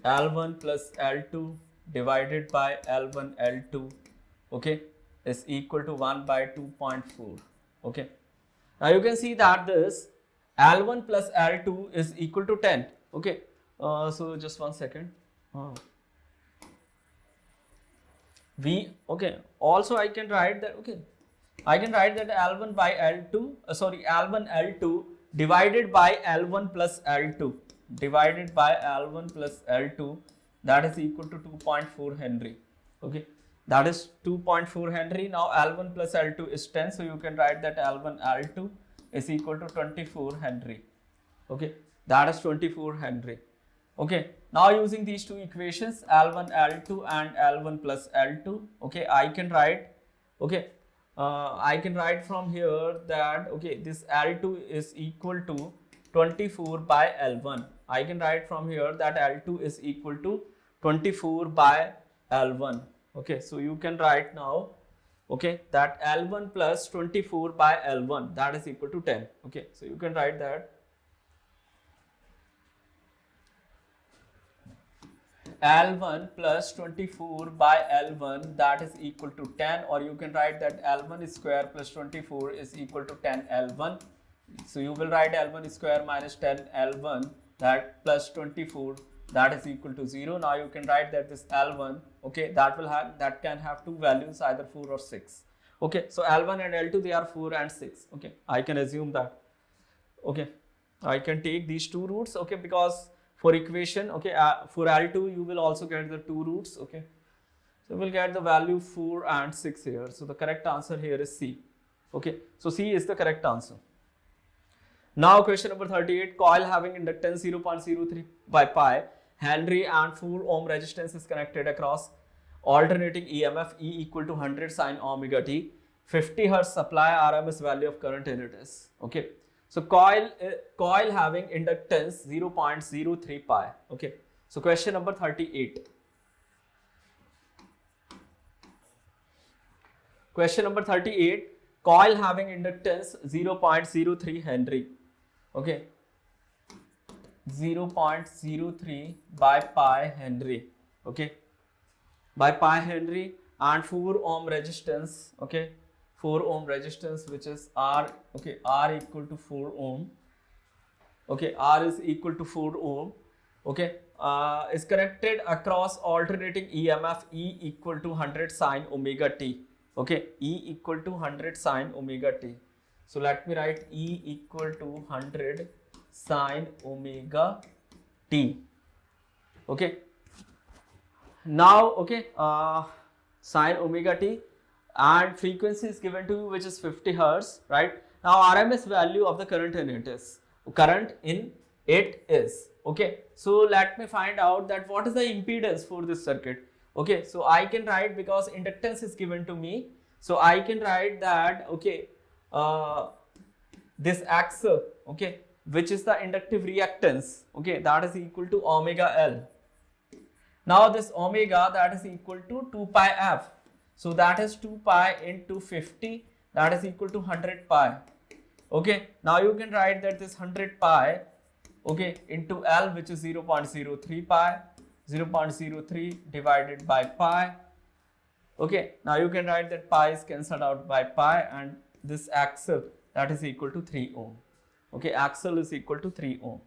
L1 plus L2 divided by L1 L2, okay, is equal to 1 by 2.4. Okay. Now you can see that this L1 plus L2 is equal to 10. Okay. So just one second. Okay. Also I can write that, okay, I can write that L1 by L2, L1 L2 divided by L1 plus L2 divided by L1 plus L2, that is equal to 2.4 Henry. Okay, that is 2.4 Henry. Now L1 plus L2 is 10, so you can write that L1 L2 is equal to 24 Henry. Okay, that is 24 Henry. Okay, now using these two equations, L1, L2 and L1 plus L2, okay, I can write, okay, I can write from here that, okay, this L2 is equal to 24 by L1. I can write from here that L2 is equal to 24 by L1. Okay, so you can write now, okay, that L1 plus 24 by L1, that is equal to 10. Okay, so you can write that L1 plus 24 by L1, that is equal to 10, or you can write that L1 square plus 24 is equal to 10 L1. So you will write L1 square minus 10 L1, that plus 24, that is equal to 0. Now you can write that this L1, okay, that can have two values, either 4 or 6. Okay, so L1 and L2, they are 4 and 6. Okay, I can assume that. Okay, I can take these two roots, okay, because for equation, okay, for L2 you will also get the two roots, okay, so we'll get the value 4 and 6 here. So the correct answer here is C. Okay, so C is the correct answer. Now question number 38, coil having inductance 0.03 by pi Henry and 4 ohm resistance is connected across alternating EMF E equal to 100 sin omega t, 50 hertz supply RMS value of current in it is. Okay, so coil having inductance 0.03 pi. Okay, so question number 38. Question number 38, coil having inductance 0.03 Henry. Okay, 0.03 by pi Henry. Okay, by pi Henry and 4 ohm resistance. Okay, 4 ohm resistance, which is R. Okay, R equal to 4 ohm. Okay, R is equal to 4 ohm. Okay, is connected across alternating EMF E equal to 100 sin omega t. Okay, E equal to 100 sin omega t. So let me write E equal to 100 sin omega t. Okay, now, okay, sin omega t, and frequency is given to you, which is 50 hertz, right? Now RMS value of the current in it is, okay, so let me find out that what is the impedance for this circuit. Okay, so I can write, because inductance is given to me, so I can write that, okay, this X, okay, which is the inductive reactance, okay, that is equal to omega L. Now this omega, that is equal to 2 pi f. So that is 2 pi into 50, that is equal to 100 pi. Okay, now you can write that this 100 pi, okay, into L, which is 0.03 pi, 0.03 divided by pi. Okay, now you can write that pi is cancelled out by pi, and this axle, that is equal to 3 ohm. Okay, axle is equal to 3 ohm.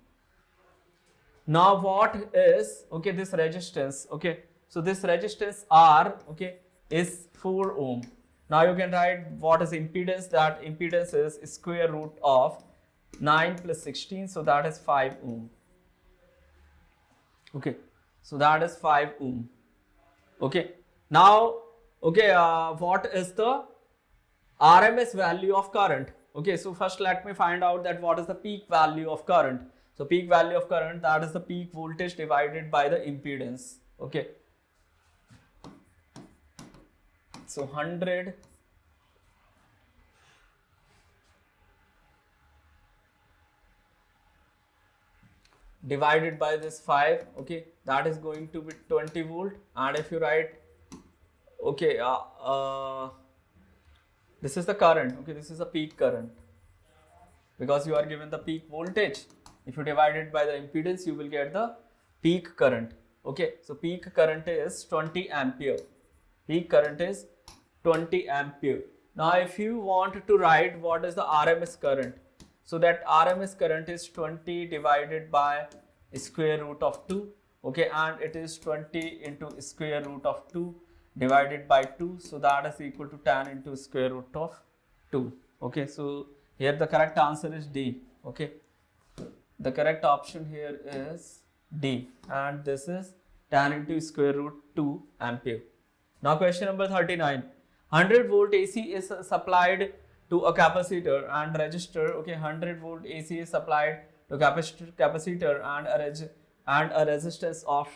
Now what is, okay, this resistance? Okay, so this resistance R, okay, is 4 ohm. Now you can write what is impedance. That impedance is square root of 9 plus 16, so that is 5 ohm. Okay, so that is 5 ohm. Okay, now, okay, what is the RMS value of current? Okay, so first let me find out that what is the peak value of current. So peak value of current, that is the peak voltage divided by the impedance. Okay, so 100 divided by this 5, okay, that is going to be 20 volt. And if you write, okay, this is the current, okay, this is the peak current, because you are given the peak voltage. If you divide it by the impedance, you will get the peak current. Okay, so peak current is 20 ampere. Peak current is 20 ampere. Now if you want to write what is the RMS current, so that RMS current is 20 divided by square root of 2. Okay, and it is 20 into square root of 2 divided by 2, so that is equal to 10 into square root of 2. Okay, so here the correct answer is D. Okay, the correct option here is D, and this is 10 into square root 2 ampere. Now question number 39. 100 volt AC is supplied to a capacitor and resistor. Okay, 100 volt AC is supplied to capacitor and a resistance of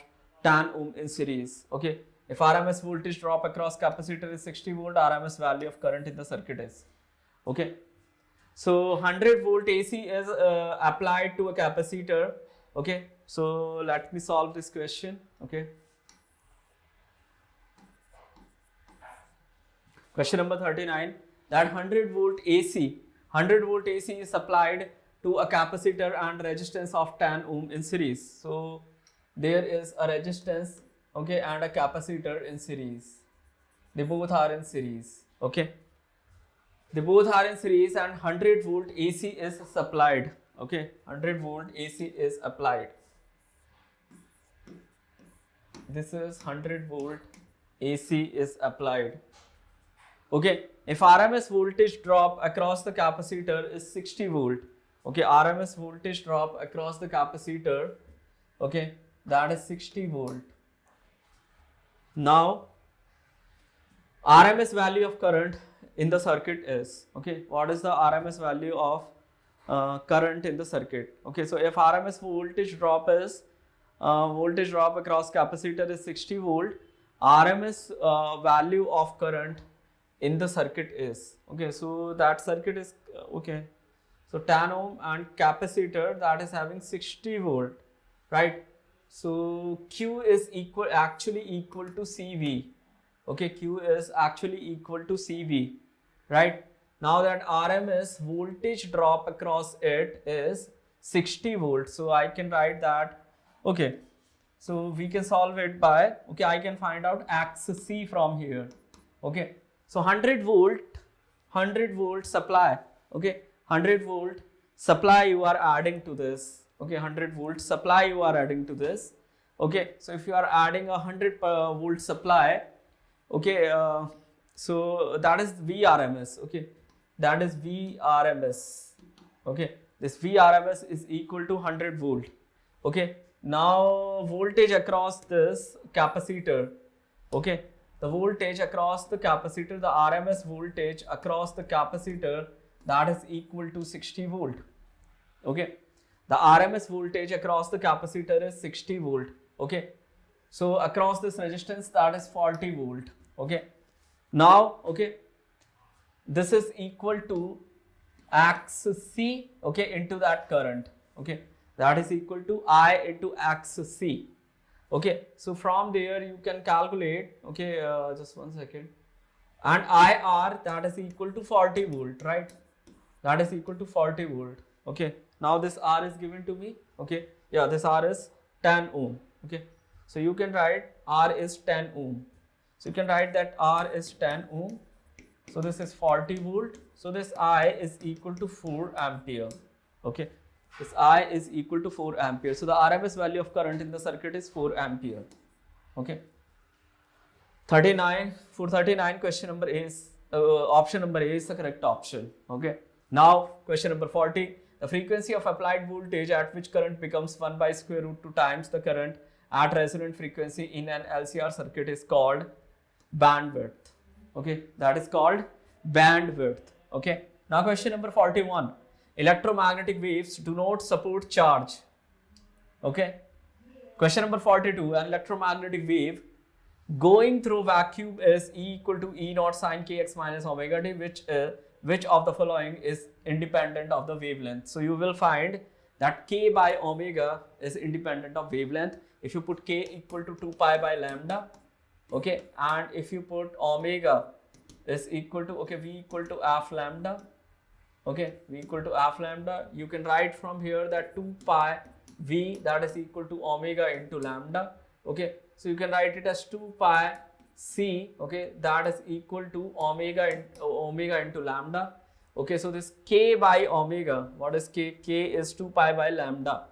10 ohm in series. Okay, if RMS voltage drop across capacitor is 60 volt, RMS value of current in the circuit is. Okay, so 100 volt AC is applied to a capacitor. Okay, so let me solve this question. Okay, question number 39, that 100 volt AC is applied to a capacitor and resistance of 10 ohm in series. So there is a resistance, okay, and a capacitor in series. They both are in series. Okay, they both are in series and 100 volt AC is supplied. Okay, 100 volt AC is applied. This is 100 volt AC is applied. Okay, if RMS voltage drop across the capacitor is 60 volt. Okay, RMS voltage drop across the capacitor, okay, that is 60 volt. Now, RMS value of current in the circuit is, okay, what is the RMS value of current in the circuit? Okay, so if RMS voltage drop is, voltage drop across capacitor is 60 volt, RMS value of current in the circuit is, okay, so that circuit is, okay, so 10 ohm and capacitor that is having 60 volt, right? So Q is actually equal to CV. Okay, Q is actually equal to CV, right? Now that RMS voltage drop across it is 60 volts. So I can write that, okay, so we can solve it by, okay, I can find out X C from here. Okay, so 100 volt supply, okay, 100 volt supply you are adding to this. Okay, 100 volt supply you are adding to this. Okay, so if you are adding a 100 volt supply, okay, so that is VRMS. Okay, that is VRMS. Okay, this VRMS is equal to 100 volt. Okay, now voltage across this capacitor. Okay, the voltage across the capacitor, the RMS voltage across the capacitor, that is equal to 60 volt. Okay, the RMS voltage across the capacitor is 60 volt. Okay, so across this resistance that is 40 volt. Okay, now, okay, this is equal to XC, okay, into that current. Okay, that is equal to I into XC. Okay, so from there you can calculate, okay, just one second, and IR that is equal to 40 volt, right? That is equal to 40 volt. Okay, now this R is given to me. Okay, yeah, this R is 10 ohm. Okay, so you can write R is 10 ohm. So you can write that R is 10 ohm. So this is 40 volt. So this I is equal to 4 ampere. Okay, this I is equal to 4 ampere. So the RMS value of current in the circuit is 4 ampere. Okay, 39, for 39 question number A is, option number A is the correct option. Okay, now question number 40, the frequency of applied voltage at which current becomes 1 by square root 2 times the current at resonant frequency in an LCR circuit is called bandwidth. Okay, that is called bandwidth. Okay, now question number 41, electromagnetic waves do not support charge. Okay, question number 42, an electromagnetic wave going through vacuum is E equal to E naught sine kx minus omega t, which of the following is independent of the wavelength? So you will find that k by omega is independent of wavelength. If you put k equal to 2 pi by lambda, okay, and if you put omega is equal to, okay, v equal to f lambda, okay, v equal to f lambda, you can write from here that 2 pi v that is equal to omega into lambda. Okay, so you can write it as 2 pi c, okay, that is equal to omega into lambda. Okay, so this k by omega, what is k? K is 2 pi by lambda.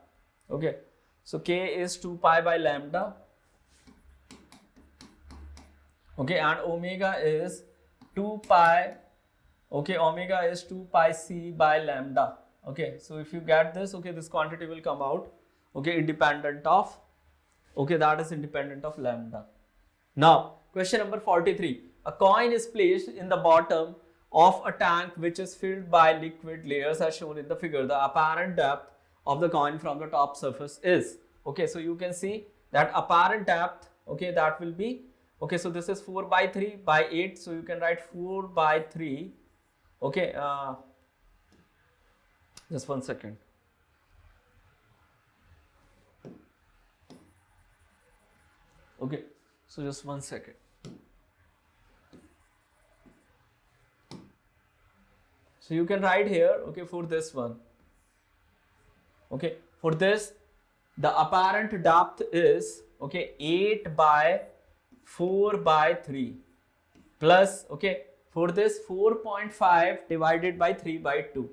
Okay, so k is 2 pi by lambda. Okay, and omega is 2 pi, okay, omega is 2 pi c by lambda. Okay, so if you get this, okay, this quantity will come out, okay, independent of, okay, that is independent of lambda. Now, question number 43, a coin is placed in the bottom of a tank which is filled by liquid layers as shown in the figure. The apparent depth of the coin from the top surface is. Okay, so you can see that apparent depth, okay, that will be, okay, so this is 4 by 3 by 8, so you can write 4 by 3, okay, just 1 second. Okay, so just 1 second. So you can write here, okay, for this one, okay, for this, the apparent depth is, okay, 8 by 4 by 3 plus, okay, for this 4.5 divided by 3 by 2.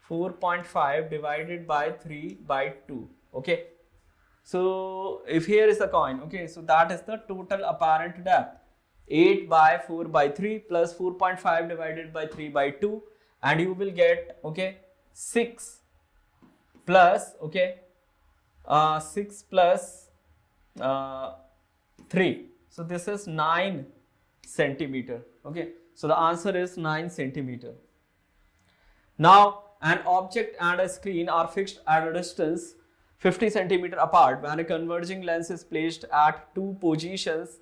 4.5 divided by 3 by 2, okay. So if here is the coin, okay, so that is the total apparent depth. 8 by 4 by 3 plus 4.5 divided by 3 by 2, and you will get, okay, 6 plus, okay, 6 plus 3. So this is 9 centimeter, okay. So the answer is 9 centimeter. Now, an object and a screen are fixed at a distance 50 centimeter apart. When a converging lens is placed at two positions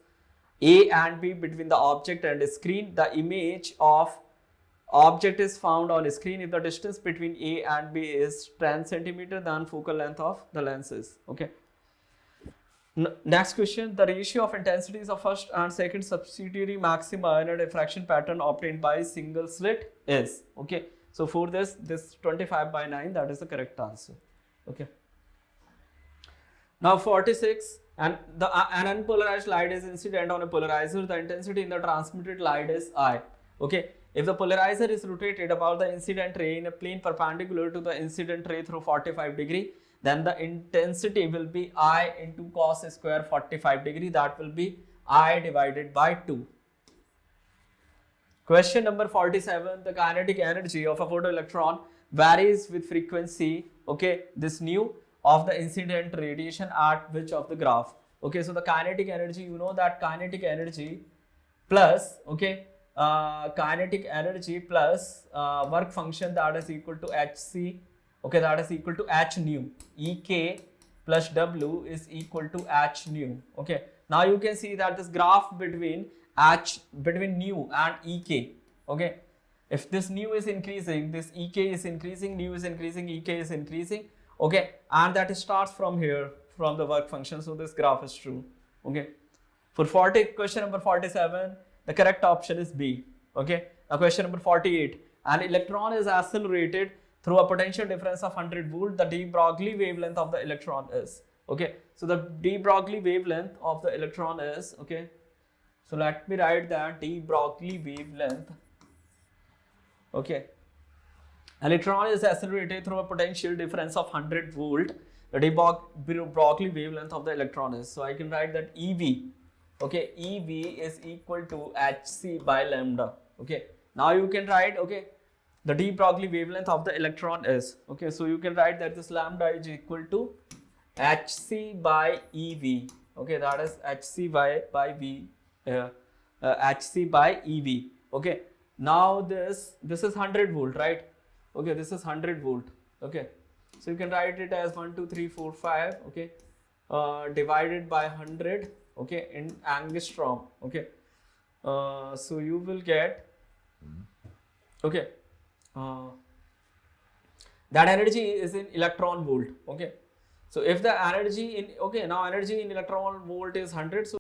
A and B between the object and the screen, the image of object is found on screen if the distance between A and B is 10 centimeter, then focal length of the lens is, okay. Next question, the ratio of intensities of first and second subsidiary maxima in a diffraction pattern obtained by single slit is, okay. So for this 25 by 9, that is the correct answer, okay. Now 46, and an unpolarized light is incident on a polarizer. The intensity in the transmitted light is I. Okay, if the polarizer is rotated about the incident ray in a plane perpendicular to the incident ray through 45 degree, then the intensity will be I into cos square 45 degree. That will be I divided by 2. Question number 47. The kinetic energy of a photoelectron varies with frequency. Okay, this nu of the incident radiation at which of the graph. Okay, so the kinetic energy, you know that kinetic energy plus, okay, kinetic energy plus work function, that is equal to hc, okay, that is equal to h nu. Ek plus w is equal to h nu. Okay, now you can see that this graph between nu and ek, okay, if this nu is increasing, this ek is increasing, nu is increasing, ek is increasing, okay, and that starts from here, from the work function, so this graph is true, okay. For question number 47, the correct option is B, okay. Now question number 48, an electron is accelerated through a potential difference of 100 volt. The de Broglie wavelength of the electron is, okay. So the de Broglie wavelength of the electron is, okay, so let me write that de Broglie wavelength, okay. Electron is accelerated through a potential difference of 100 volt. The de Broglie wavelength of the electron is, so I can write that EV, okay, EV is equal to hc by lambda, okay. Now you can write, okay, the de Broglie wavelength of the electron is, okay, so you can write that this lambda is equal to hc by EV, okay, that is hc by v, hc by EV, okay. Now this is 100 volt, right? Okay, this is 100 volt, okay, so you can write it as 1 2 3 4 5, okay, divided by 100, okay, in angstrom, okay, so you will get, okay, that energy is in electron volt, okay. So if the energy in, okay, now energy in electron volt is 100, so